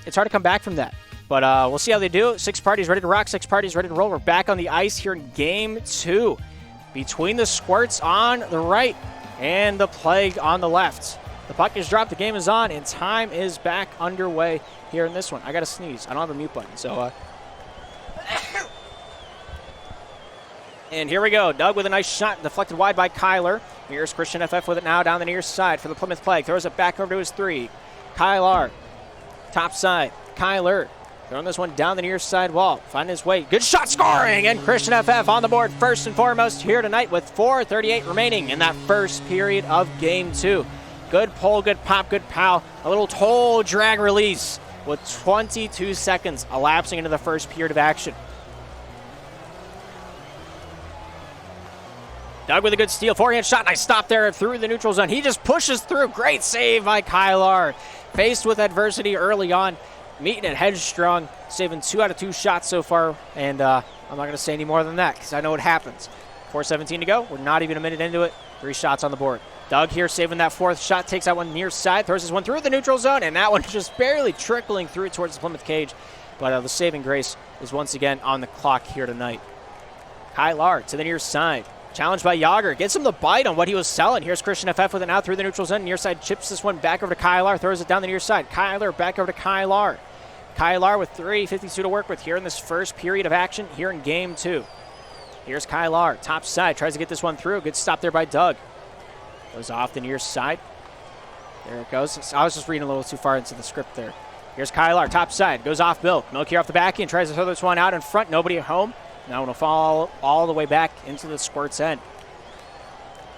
it's hard to come back from that. But we'll see how they do. 6 parties ready to rock, 6 parties ready to roll. We're back on the ice here in game 2 between the Squirts on the right and the Plague on the left. The puck is dropped, the game is on, and time is back underway here in this one. I got to sneeze. I don't have a mute button, so and here we go. Doug with a nice shot, deflected wide by Kyler. Here's Christian FF with it now down the near side for the Plymouth Plague. Throws it back over to his 3. Kylar, top side. Kyler throwing this one down the near side wall. Finding his way. Good shot, scoring! And Christian FF on the board first and foremost here tonight with 4:38 remaining in that first period of game 2. Good pull, good pop, good pow. A little toe drag release with 22 seconds elapsing into the first period of action. Doug with a good steal. Forehand shot. Nice stop there through the neutral zone. He just pushes through. Great save by Kylar. Faced with adversity early on. Meeting it headstrong. Saving 2 out of 2 shots so far. And I'm not going to say any more than that because I know what happens. 4:17 to go. We're not even a minute into it. 3 shots on the board. Doug here saving that 4th shot, takes that one near side, throws this one through the neutral zone, and that one just barely trickling through towards the Plymouth cage. But the saving grace is once again on the clock here tonight. Kylar to the near side. Challenged by Yager. Gets him the bite on what he was selling. Here's Christian FF with it now through the neutral zone. Near side chips this one back over to Kylar. Throws it down the near side. Kyler back over to Kylar. Kylar with 3:52 to work with here in this first period of action here in game 2. Here's Kylar. Top side. Tries to get this one through. Good stop there by Doug. Goes off the near side. There it goes. I was just reading a little too far into the script there. Here's Kylar, top side, goes off Milk. Milk here off the back end, tries to throw this one out in front. Nobody at home. Now it'll fall all the way back into the Squirts end.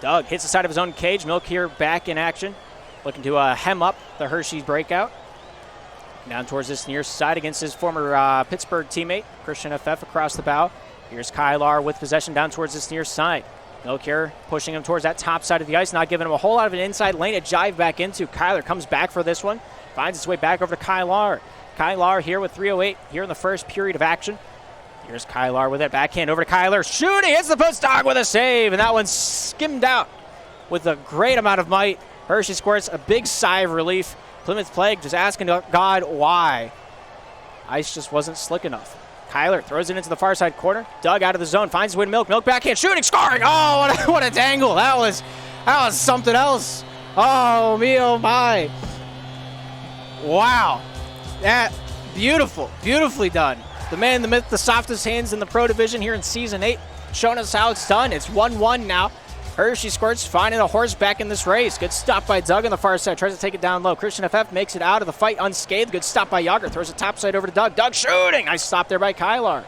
Doug hits the side of his own cage. Milk here back in action, looking to hem up the Hershey's breakout. Down towards this near side against his former Pittsburgh teammate, Christian FF across the bow. Here's Kylar with possession down towards this near side. Milk here pushing him towards that top side of the ice, not giving him a whole lot of an inside lane to jive back into. Kylar comes back for this one, finds his way back over to Kylar. Kylar here with 3:08 here in the first period of action. Here's Kylar with it, backhand over to Kylar, shooting, hits the post, Dog with a save, and that one skimmed out with a great amount of might. Hershey Squirts, a big sigh of relief. Plymouth Plague just asking God why. Ice just wasn't slick enough. Kylar throws it into the far side corner. Doug out of the zone, finds his way to Milk. Milk backhand, shooting, scoring. Oh, what a dangle. That was something else. Oh, me, oh, my. Wow. That, beautifully done. The man, the myth, the softest hands in the Pro Division here in Season 8, showing us how it's done. It's 1-1 now. Hershey Squirts finding a horse back in this race. Good stop by Doug on the far side. Tries to take it down low. Christian FF makes it out of the fight unscathed. Good stop by Yager. Throws it top side over to Doug. Doug shooting. Nice stop there by Kylar.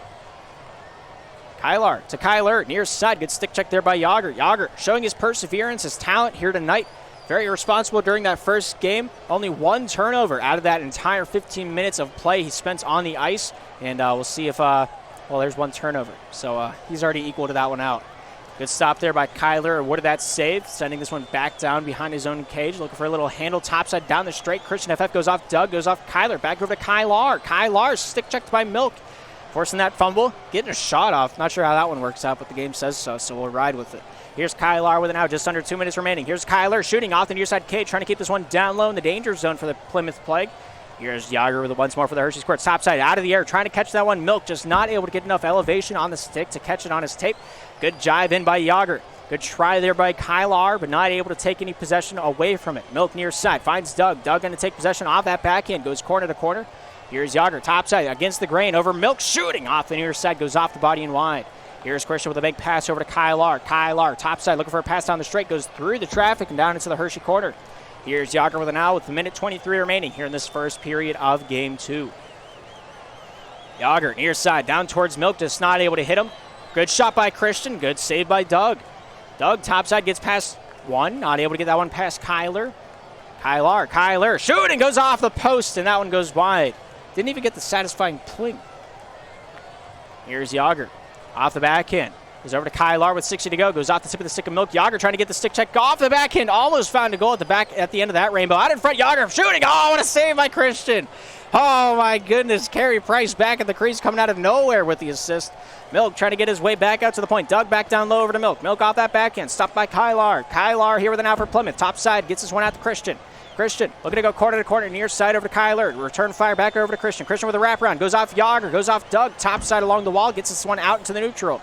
Kylar to Kyler. Near side. Good stick check there by Yager. Yager showing his perseverance, his talent here tonight. Very responsible during that first game. Only one turnover out of that entire 15 minutes of play he spent on the ice. And we'll see if, well, there's one turnover. So he's already equal to that one out. Good stop there by Kyler. What did that save? Sending this one back down behind his own cage. Looking for a little handle topside down the straight. Christian FF goes off Doug, goes off Kyler. Back over to Kylar. Kylar stick checked by Milk. Forcing that fumble. Getting a shot off. Not sure how that one works out, but the game says so, so we'll ride with it. Here's Kylar with it now. Just under 2 minutes remaining. Here's Kyler shooting off the near side cage. Trying to keep this one down low in the danger zone for the Plymouth Plague. Here's Yager with it once more for the Hershey Squirts. Top side out of the air. Trying to catch that one. Milk just not able to get enough elevation on the stick to catch it on his tape. Good jive in by Yager. Good try there by Kylar, but not able to take any possession away from it. Milk near side. Finds Doug. Doug going to take possession off that backhand. Goes corner to corner. Here's Yager. Top side against the grain over Milk. Shooting off the near side. Goes off the body and wide. Here's Christian with a big pass over to Kylar. Kylar, top side, looking for a pass down the straight. Goes through the traffic and down into the Hershey corner. Here's Yager with an out with a minute 23 remaining here in this first period of Game 2. Yager, near side, down towards Milk, just not able to hit him. Good shot by Christian, good save by Doug. Doug, top side, gets past one, not able to get that one past Kyler. Kyler, shooting, goes off the post, and that one goes wide. Didn't even get the satisfying pling. Here's Yager, off the backhand. Goes over to Kylar with 60 to go. Goes off the tip of the stick of Milk. Yager trying to get the stick check off the backhand. Almost found a goal at the end of that rainbow. Out in front, Yager shooting. Oh, what a save by Christian. Oh, my goodness. Carey Price back at the crease coming out of nowhere with the assist. Milk trying to get his way back out to the point. Doug back down low over to Milk. Milk off that backhand. Stopped by Kylar. Kylar here with an out for Plymouth. Top side gets this one out to Christian. Christian looking to go corner to corner. Near side over to Kyler. Return fire back over to Christian. Christian with a wraparound. Goes off Yager. Goes off Doug. Top side along the wall. Gets this one out into the neutral.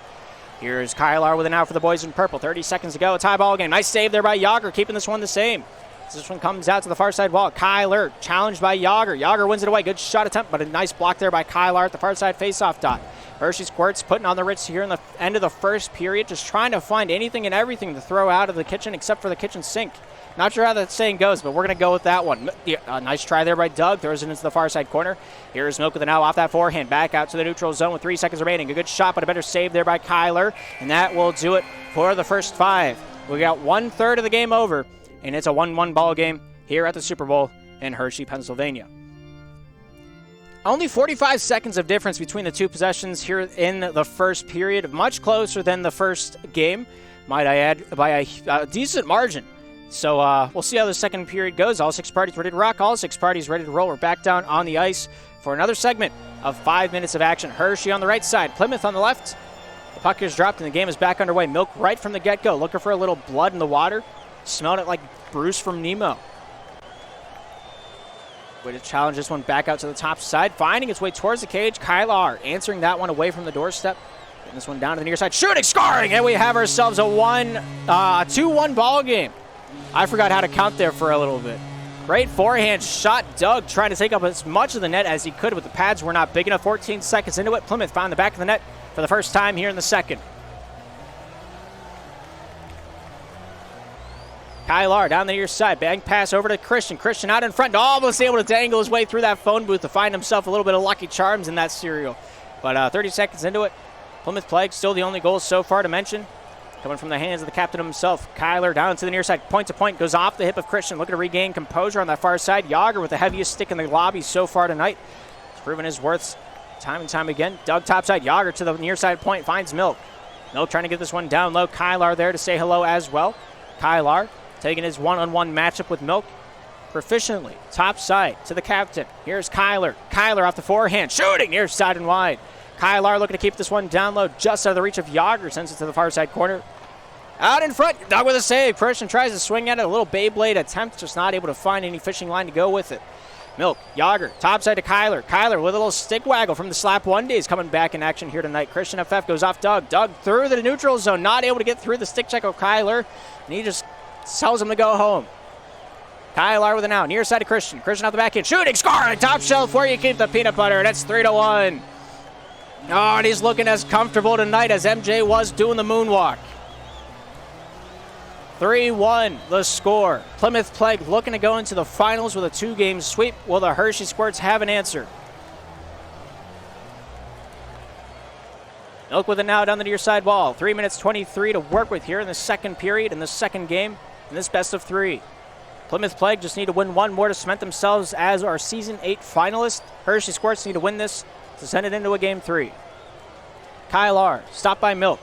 Here's Kylar with an out for the boys in purple. 30 seconds to go. A tie ball game. Nice save there by Yager, keeping this one the same. This one comes out to the far side wall. Kyler challenged by Yager. Yager wins it away. Good shot attempt, but a nice block there by Kylar at the far side faceoff dot. Hershey Squirts putting on the Ritz here in the end of the first period, just trying to find anything and everything to throw out of the kitchen except for the kitchen sink. Not sure how that saying goes, but we're going to go with that one. Nice try there by Doug. Throws it into the far side corner. Here's Milk with an out off that forehand. Back out to the neutral zone with 3 seconds remaining. A good shot, but a better save there by Kyler. And that will do it for the first 5. We got 1/3 of the game over, and it's a 1-1 ball game here at the Super Bowl in Hershey, Pennsylvania. Only 45 seconds of difference between the two possessions here in the first period. Much closer than the first game, might I add, by a decent margin. So we'll see how the second period goes. All 6 parties ready to rock. All 6 parties ready to roll. We're back down on the ice for another segment of 5 minutes of action. Hershey on the right side. Plymouth on the left. The puck is dropped and the game is back underway. Milk right from the get-go. Looking for a little blood in the water. Smelled it like Bruce from Nemo. Way to challenge this one back out to the top side. Finding its way towards the cage. Kylar answering that one away from the doorstep. Getting this one down to the near side. Shooting, scoring! And we have ourselves a 2-1 ball game. I forgot how to count there for a little bit. Great forehand shot. Doug trying to take up as much of the net as he could, but the pads were not big enough. 14 seconds into it. Plymouth found the back of the net for the first time here in the second. Kylar down the near side. Bang pass over to Christian. Christian out in front. Almost able to dangle his way through that phone booth to find himself a little bit of Lucky Charms in that cereal. But 30 seconds into it, Plymouth Plague still the only goal so far to mention. Coming from the hands of the captain himself. Kylar down to the near side. Point to point. Goes off the hip of Christian. Looking to regain composure on that far side. Yager with the heaviest stick in the lobby so far tonight. He's proven his worth time and time again. Doug topside. Yager to the near side point. Finds Milk. Milk trying to get this one down low. Kylar there to say hello as well. Kylar taking his one-on-one matchup with Milk proficiently. Top side to the captain. Here's Kylar. Kylar off the forehand. Shooting near side and wide. Kylar looking to keep this one down low just out of the reach of Yager. Sends it to the far side corner. Out in front. Doug with a save. Christian tries to swing at it. A little Beyblade attempt. Just not able to find any fishing line to go with it. Milk. Yager. Topside to Kylar. Kylar with a little stick waggle from the slap one days coming back in action here tonight. Christian FF goes off Doug. Doug through the neutral zone. Not able to get through the stick check of Kylar. And he just tells him to go home. Kylar with an out. Near side to Christian. Christian out the back end. Shooting. Scoring. Top shelf where you keep the peanut butter. That's 3-1. Oh, and he's looking as comfortable tonight as MJ was doing the moonwalk. 3-1 the score. Plymouth Plague looking to go into the finals with a 2-game sweep. Will the Hershey Squirts have an answer? Milk with it now down the near side wall. 3 minutes 23 to work with here in the second period in the second game in this best of 3. Plymouth Plague just need to win one more to cement themselves as our Season 8 finalists. Hershey Squirts need to win this to send it into a Game 3. Kylar, stopped by Milk.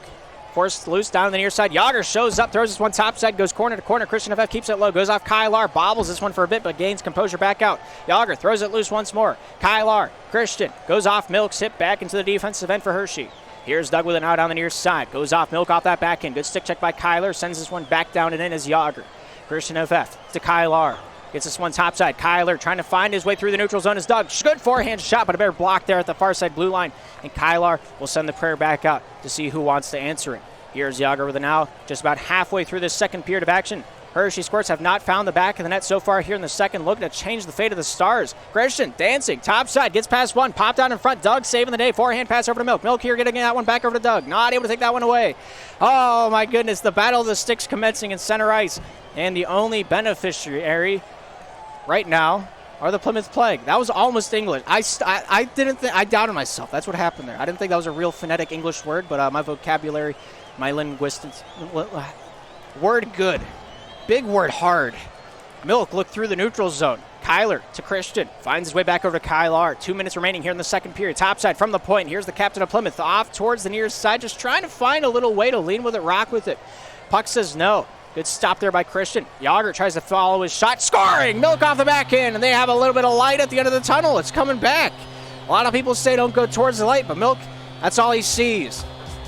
Forced loose down the near side. Yager shows up, throws this one top side, goes corner to corner. Christian FF keeps it low, goes off Kylar, bobbles this one for a bit, but gains composure back out. Yager throws it loose once more. Kylar, Christian, goes off Milk's hip back into the defensive end for Hershey. Here's Doug with an out on the near side. Goes off Milk off that back end. Good stick check by Kylar, sends this one back down and in as Yager. Christian FF to Kylar. Gets this one topside. Kylar trying to find his way through the neutral zone as Doug. Good forehand shot, but a better block there at the far side blue line. And Kylar will send the prayer back out to see who wants to answer it. Here's Yager with a now. Just about halfway through this second period of action. Hershey Squirts have not found the back of the net so far here in the second. Looking to change the fate of the Stars. Christian dancing. Topside. Gets past one. Popped out in front. Doug saving the day. Forehand pass over to Milk. Milk here getting that one back over to Doug. Not able to take that one away. Oh my goodness. The battle of the sticks commencing in center ice. And the only beneficiary right now are the Plymouth Plague. That was almost English. I didn't think, I doubted myself. That's what happened there. I didn't think that was a real phonetic English word, but my vocabulary, my linguistics, word good. Big word hard. Milk looked through the neutral zone. Kylar to Christian. Finds his way back over to Kylar. 2 minutes remaining here in the second period. Topside from the point. Here's the captain of Plymouth. Off towards the near side. Just trying to find a little way to lean with it, rock with it. Puck says no. Good stop there by Christian. Yager tries to follow his shot. Scoring! Milk off the back end. And they have a little bit of light at the end of the tunnel. It's coming back. A lot of people say don't go towards the light, but Milk, that's all he sees.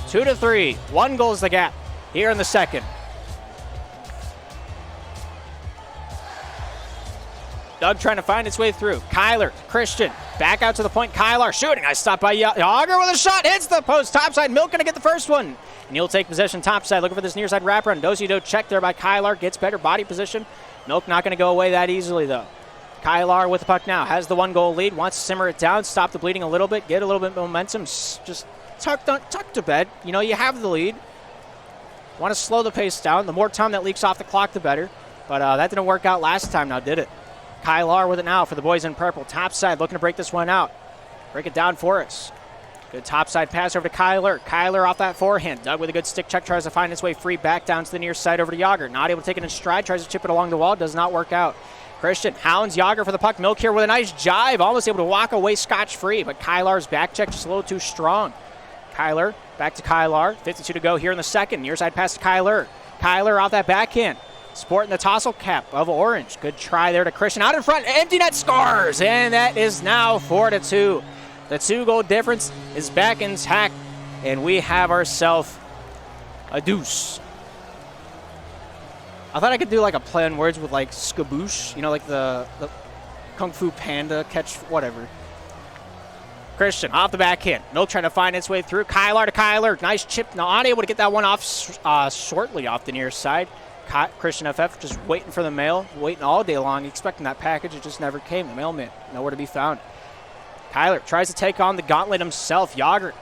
2-3. 1 goal is the gap here in the second. Doug trying to find its way through. Kylar, Christian, back out to the point. Kylar shooting. Nice stop by Yager with a shot. Hits the post. Topside. Milk going to get the first one. And he'll take possession topside. Looking for this near side wrap run. Do check there by Kylar. Gets better body position. Milk not going to go away that easily, though. Kylar with the puck now. Has the 1-goal lead. Wants to simmer it down. Stop the bleeding a little bit. Get a little bit of momentum. Just tuck to bed. You know, you have the lead. Want to slow the pace down. The more time that leaks off the clock, the better. But that didn't work out last time now, did it? Kylar with it now for the boys in purple. Topside looking to break this one out. Break it down for us. Good topside pass over to Kylar. Kylar off that forehand. Doug with a good stick check. Tries to find his way free back down to the near side over to Yager. Not able to take it in stride. Tries to chip it along the wall. Does not work out. Christian hounds Yager for the puck. Milk here with a nice jive. Almost able to walk away scotch-free. But Kylar's back check just a little too strong. Kylar back to Kylar. 52 to go here in the second. Near side pass to Kylar. Kylar off that backhand. Sporting the tassel cap of orange. Good try there to Christian. Out in front. Empty net scores. And that is now 4-2. The 2-goal difference is back intact. And we have ourselves a deuce. I thought I could do like a play on words with like skaboosh. You know, like the Kung Fu Panda catch, whatever. Christian off the backhand. Milk trying to find its way through. Kylar to Kylar. Nice chip. Not able to get that one off shortly off the near side. Christian FF just waiting for the mail, waiting all day long, expecting that package. It just never came. The mailman, nowhere to be found. Kylar tries to take on the gauntlet himself. Yager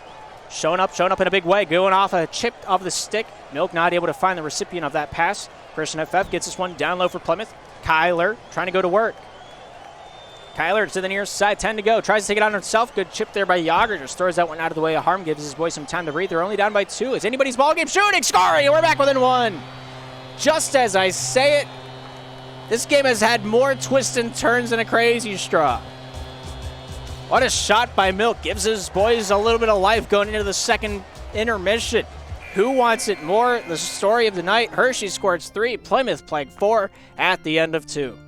showing up in a big way, going off a chip of the stick. Milk not able to find the recipient of that pass. Christian FF gets this one down low for Plymouth. Kyler trying to go to work. Kyler to the near side, 10 to go. Tries to take it on himself. Good chip there by Yager. Just throws that one out of the way of harm. Gives his boys some time to breathe. They're only down by 2. It's anybody's ball game. Shooting, scoring. We're back within 1. Just as I say it, this game has had more twists and turns than a crazy straw. What a shot by Milk. Gives his boys a little bit of life going into the second intermission. Who wants it more? The story of the night. Hershey Squirts 3, Plymouth Plague 4 at the end of 2.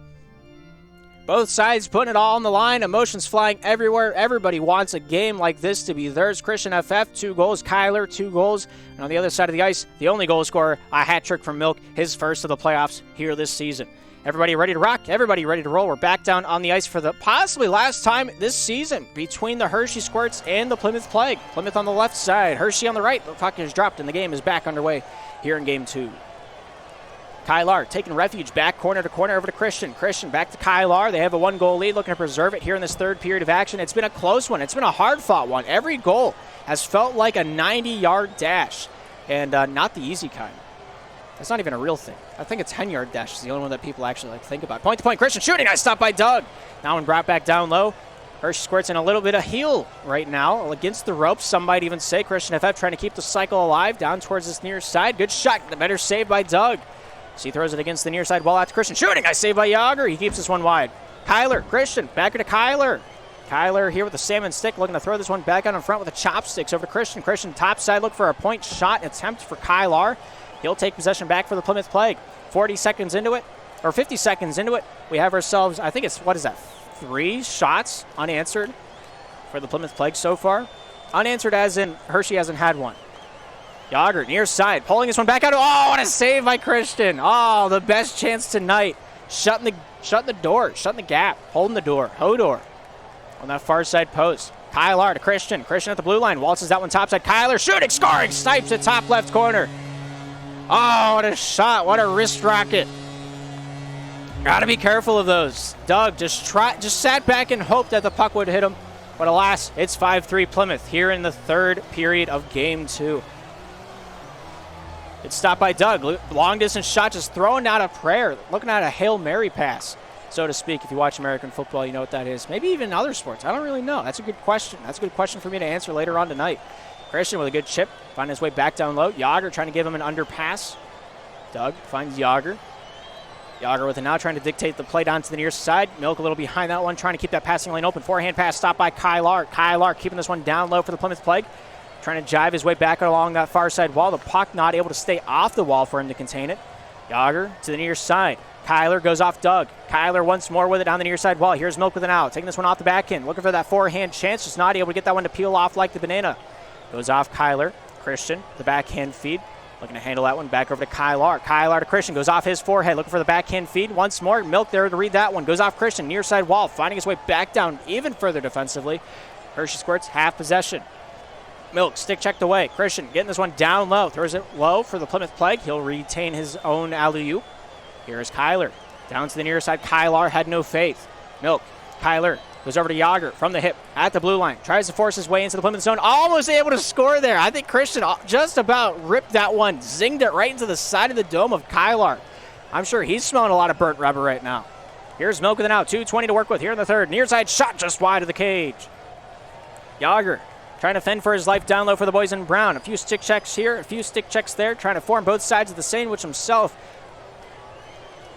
Both sides putting it all on the line. Emotions flying everywhere. Everybody wants a game like this to be theirs. Christian FF, 2 goals. Kyler, 2 goals. And on the other side of the ice, the only goal scorer, a hat trick from Milk, his first of the playoffs here this season. Everybody ready to rock? Everybody ready to roll? We're back down on the ice for the possibly last time this season between the Hershey Squirts and the Plymouth Plague. Plymouth on the left side, Hershey on the right. The puck is dropped and the game is back underway here in Game 2. Kylar taking refuge back corner to corner over to Christian. Christian back to Kylar. They have a 1-goal lead, looking to preserve it here in this third period of action. It's been a close one. It's been a hard-fought one. Every goal has felt like a 90-yard dash, and not the easy kind. That's not even a real thing. I think a 10-yard dash is the only one that people actually like to think about. Point-to-point, Christian shooting. Nice stop by Doug. Now one brought back down low. Hershey Squirts in a little bit of heel right now against the ropes. Some might even say Christian FF trying to keep the cycle alive down towards this near side. Good shot. The better save by Doug. So he throws it against the near side wall out to Christian. Shooting. Nice save by Yager. He keeps this one wide. Kyler. Christian. Back to Kyler. Kyler here with the salmon stick, looking to throw this one back out in front with the chopsticks over to Christian. Christian top side, look for a point shot attempt for Kylar. He'll take possession back for the Plymouth Plague. 40 seconds into it, or 50 seconds into it, we have ourselves, I think it's, 3 shots unanswered for the Plymouth Plague so far. Unanswered as in Hershey hasn't had one. Yager, near side, pulling this one back out. Oh, what a save by Christian. Oh, the best chance tonight. Shutting the door, shutting the gap, holding the door. Hodor on that far side post. Kylar to Christian. Christian at the blue line, waltzes that one topside. Kyler shooting, scoring, snipes at top left corner. Oh, what a shot. What a wrist rocket. Gotta be careful of those. Doug just sat back and hoped that the puck would hit him. But alas, it's 5-3 Plymouth here in the third period of Game 2. It's stopped by Doug. Long distance shot, just throwing out a prayer. Looking at a Hail Mary pass, so to speak. If you watch American football, you know what that is. Maybe even other sports. I don't really know. That's a good question. That's a good question for me to answer later on tonight. Christian with a good chip, finding his way back down low. Yager trying to give him an underpass. Doug finds Yager. Yager with it now, trying to dictate the play down to the near side. Milk a little behind that one, trying to keep that passing lane open. Forehand pass stopped by Kylar. Kylar keeping this one down low for the Plymouth Plague. Trying to jive his way back along that far side wall. The puck not able to stay off the wall for him to contain it. Yager to the near side. Kyler goes off Doug. Kyler once more with it down the near side wall. Here's Milk with an out. Taking this one off the back end. Looking for that forehand chance. Just not able to get that one to peel off like the banana. Goes off Kyler. Christian, the backhand feed. Looking to handle that one back over to Kylar. Kylar to Christian. Goes off his forehead. Looking for the backhand feed. Once more. Milk there to read that one. Goes off Christian. Near side wall. Finding his way back down even further defensively. Hershey Squirts half possession. Milk stick checked away. Christian getting this one down low. Throws it low for the Plymouth Plague. He'll retain his own alley-oop. Here's Kyler. Down to the near side. Kylar had no faith. Milk. Kyler goes over to Yager from the hip at the blue line. Tries to force his way into the Plymouth zone. Almost able to score there. I think Christian just about ripped that one. Zinged it right into the side of the dome of Kylar. I'm sure he's smelling a lot of burnt rubber right now. Here's Milk with it now. 2:20 to work with here in the third. Near side shot just wide of the cage. Yager trying to fend for his life down low for the boys in brown. A few stick checks here, a few stick checks there. Trying to form both sides of the sandwich himself.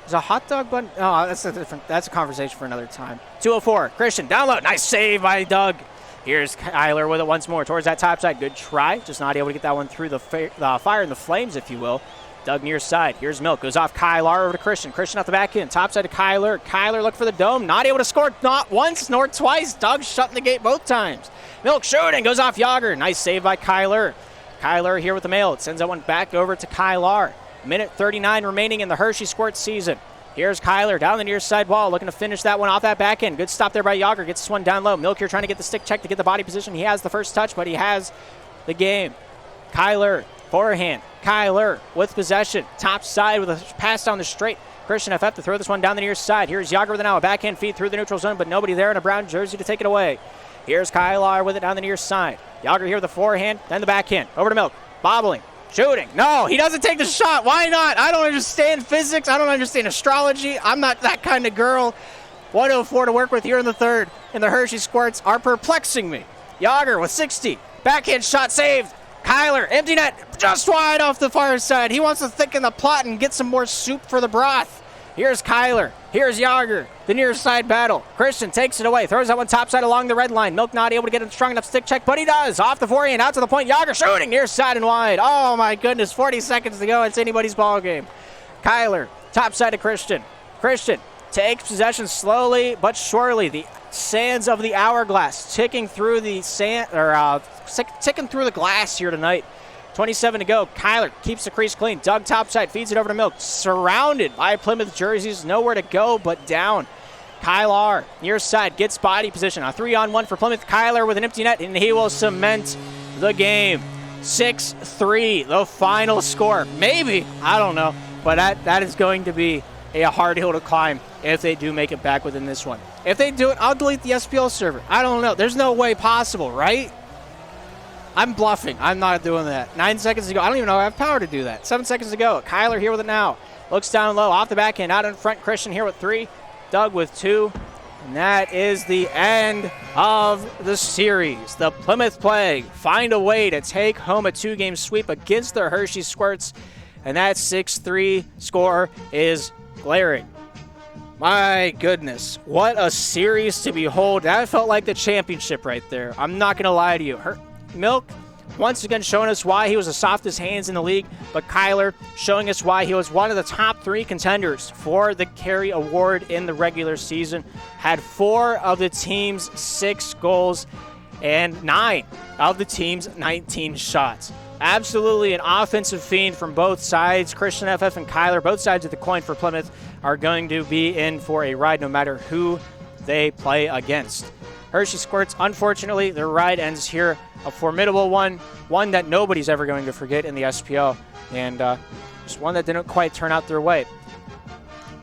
Is a hot dog bun? Oh, that's a conversation for another time. 2:04. Christian down low. Nice save by Doug. Here's Kyler with it once more towards that top side. Good try. Just not able to get that one through the fire and the flames, if you will. Doug near side. Here's Milk. Goes off Kylar over to Christian. Christian off the back end. Top side to Kyler. Kyler look for the dome. Not able to score. Not once nor twice. Doug shutting the gate both times. Milk shooting. Goes off Yager. Nice save by Kyler. Kyler here with the mail. It sends that one back over to Kylar. Minute 39 remaining in the Hershey Squirts season. Here's Kyler down the near side wall, looking to finish that one off that back end. Good stop there by Yager. Gets this one down low. Milk here trying to get the stick check to get the body position. He has the first touch, but he has the game. Kyler, forehand. Kyler with possession. Top side with a pass down the straight. Christian FF to throw this one down the near side. Here's Yager with it now. A backhand feed through the neutral zone, but nobody there in a brown jersey to take it away. Here's Kyler with it down the near side. Yager here with the forehand, then the backhand. Over to Milk. Bobbling. Shooting. No, he doesn't take the shot. Why not? I don't understand physics. I don't understand astrology. I'm not that kind of girl. 104 to work with here in the third. And the Hershey Squirts are perplexing me. Yager with 60. Backhand shot saved. Kyler, empty net, just wide off the far side. He wants to thicken the plot and get some more soup for the broth. Here's Kyler. Here's Yager. The near side battle. Christian takes it away. Throws that one topside along the red line. Milk not able to get a strong enough stick check, but he does. Off the forehand, out to the point. Yager shooting near side and wide. Oh my goodness, 40 seconds to go. It's anybody's ball game. Kyler, topside to Christian. Christian takes possession slowly but surely. The sands of the hourglass ticking through the sand, or ticking through the glass here tonight. 27 to go. Kyler keeps the crease clean. Doug topside, feeds it over to Milk. Surrounded by Plymouth jerseys. Nowhere to go but down. Kyler, near side, gets body position. A 3-on-1 for Plymouth. Kyler with an empty net, and he will cement the game. 6-3, the final score. Maybe, I don't know. But that is going to be a hard hill to climb if they do make it back within this one. If they do it, I'll delete the SPL server. I don't know. There's no way possible, right? I'm bluffing. I'm not doing that. 9 seconds to go. I don't even know I have power to do that. 7 seconds to go. Kyler here with it now. Looks down low. Off the backhand. Out in front. Christian here with 3. Doug with 2. And that is the end of the series. The Plymouth Plague find a way to take home a 2-game sweep against the Hershey Squirts. And that 6-3 score is glaring. My goodness, what a series to behold. That felt like the championship right there. I'm not going to lie to you. Milk, once again, showing us why he was the softest hands in the league, but Kyler showing us why he was one of the top 3 contenders for the Carey Award in the regular season. Had 4 of the team's 6 goals and 9 of the team's 19 shots. Absolutely an offensive fiend from both sides. Christian FF and Kyler, both sides of the coin for Plymouth, are going to be in for a ride no matter who they play against. Hershey Squirts, unfortunately, their ride ends here. A formidable one that nobody's ever going to forget in the SPL, and just one that didn't quite turn out their way.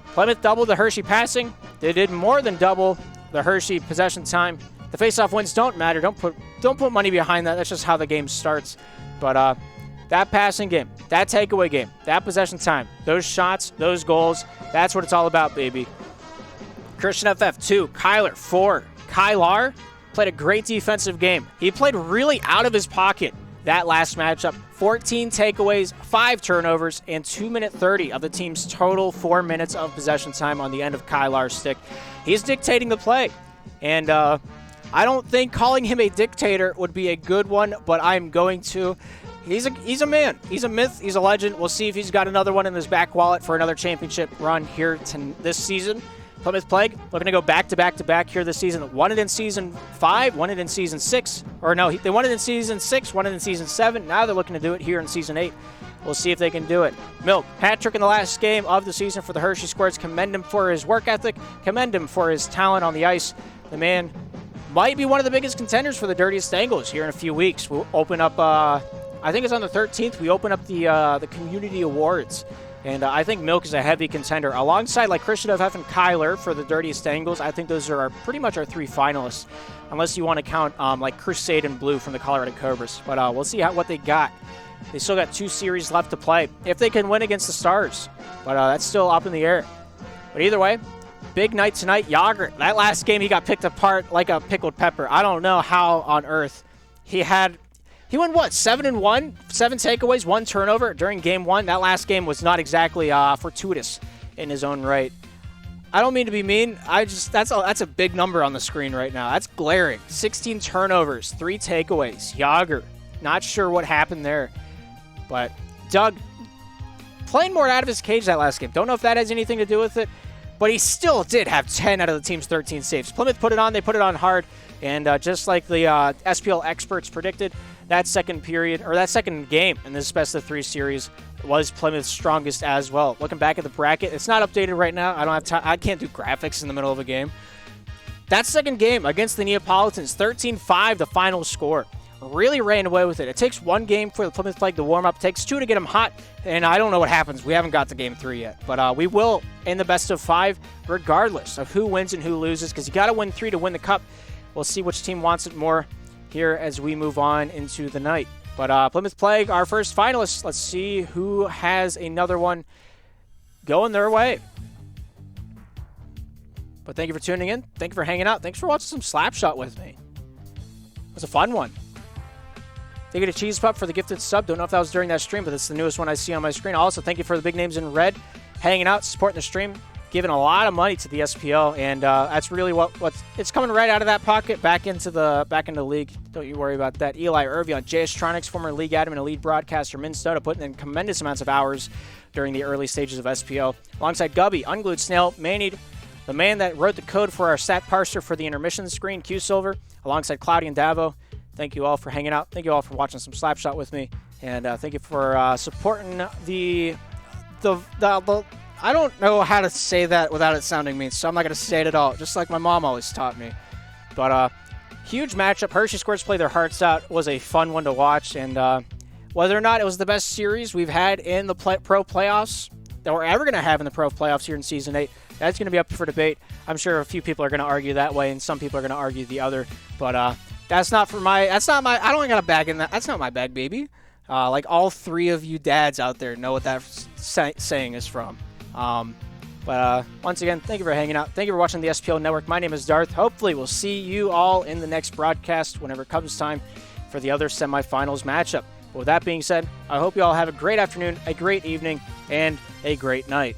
Plymouth doubled the Hershey passing. They did more than double the Hershey possession time. The face-off wins don't matter. Don't put money behind that. That's just how the game starts. But that passing game, that takeaway game, that possession time, those shots, those goals, that's what it's all about, baby. Christian FF 2, Kyler 4. Kyler played a great defensive game. He played really out of his pocket that last matchup. 14 takeaways, 5 turnovers, and 2-minute 30 of the team's total 4 minutes of possession time on the end of Kyler's stick. He's dictating the play. And I don't think calling him a dictator would be a good one, but I'm going to. He's a man. He's a myth. He's a legend. We'll see if he's got another one in his back wallet for another championship run here this season. Plymouth Plague looking to go back here this season. Won it in Season 5, won it in Season 6. Or no, they won it in Season 6, won it in Season 7. Now they're looking to do it here in Season 8. We'll see if they can do it. Milk, hat-trick in the last game of the season for the Hershey Squirts. Commend him for his work ethic. Commend him for his talent on the ice. The man might be one of the biggest contenders for the Dirtiest Angles here in a few weeks. We'll open up, I think it's on the 13th, we open up the Community Awards. And I think Milk is a heavy contender. Alongside like Christian FF and Kyler for the Dirtiest Angles, I think those are pretty much our 3 finalists. Unless you want to count like Crusade and Blue from the Colorado Cobras. But we'll see what they got. They still got 2 series left to play. If they can win against the Stars. But that's still up in the air. But either way, big night tonight. Yager, that last game he got picked apart like a pickled pepper. I don't know how on earth he went, what, 7-1? 7 takeaways, 1 turnover during Game 1. That last game was not exactly fortuitous in his own right. I don't mean to be mean. That's a big number on the screen right now. That's glaring. 16 turnovers, 3 takeaways. Yager, not sure what happened there. But Doug playing more out of his cage that last game. Don't know if that has anything to do with it. But he still did have 10 out of the team's 13 saves. Plymouth put it on. They put it on hard. And just like the SPL experts predicted, that second game in this best of 3 series was Plymouth's strongest as well. Looking back at the bracket, it's not updated right now. I don't have time. I can't do graphics in the middle of a game. That second game against the Neapolitans, 13-5 the final score. Really ran away with it. It takes 1 game for the Plymouth Plague to warm up. It takes 2 to get them hot, and I don't know what happens. We haven't got to Game 3 yet, but we will in the best of 5 regardless of who wins and who loses, because you got to win 3 to win the cup. We'll see which team wants it more here as we move on into the night. But Plymouth Plague, our first finalists. Let's see who has another one going their way. But thank you for tuning in. Thank you for hanging out. Thanks for watching some Slapshot with me. It was a fun one. Thank you to Cheese Pup for the gifted sub. Don't know if that was during that stream, but it's the newest one I see on my screen. Also, thank you for the big names in red, hanging out, supporting the stream, giving a lot of money to the SPL, and that's really what's it's coming right out of that pocket back into the league. Don't you worry about that. Eli Irvey on JStronics, former league admin and a lead broadcaster, Minnesota, putting in tremendous amounts of hours during the early stages of SPL. Alongside Gubby, Unglued Snail, Manid, the man that wrote the code for our stat parser for the intermission screen, Q Silver, alongside Cloudy and Davo. Thank you all for hanging out. Thank you all for watching some Slapshot with me, and thank you for supporting the I don't know how to say that without it sounding mean, so I'm not going to say it at all, just like my mom always taught me. But huge matchup. Hershey Squirts play their hearts out. It was a fun one to watch, and whether or not it was the best series we've had in the pro playoffs that we're ever going to have in the pro playoffs here in Season 8, that's going to be up for debate. I'm sure a few people are going to argue that way, and some people are going to argue the other. But that's not my. I don't got a bag in that. That's not my bag, baby. Like all three of you dads out there know what that saying is from. But once again, thank you for hanging out. Thank you for watching the SPL Network. My name is Darth. Hopefully, we'll see you all in the next broadcast whenever it comes time for the other semifinals matchup. But with that being said, I hope you all have a great afternoon, a great evening, and a great night.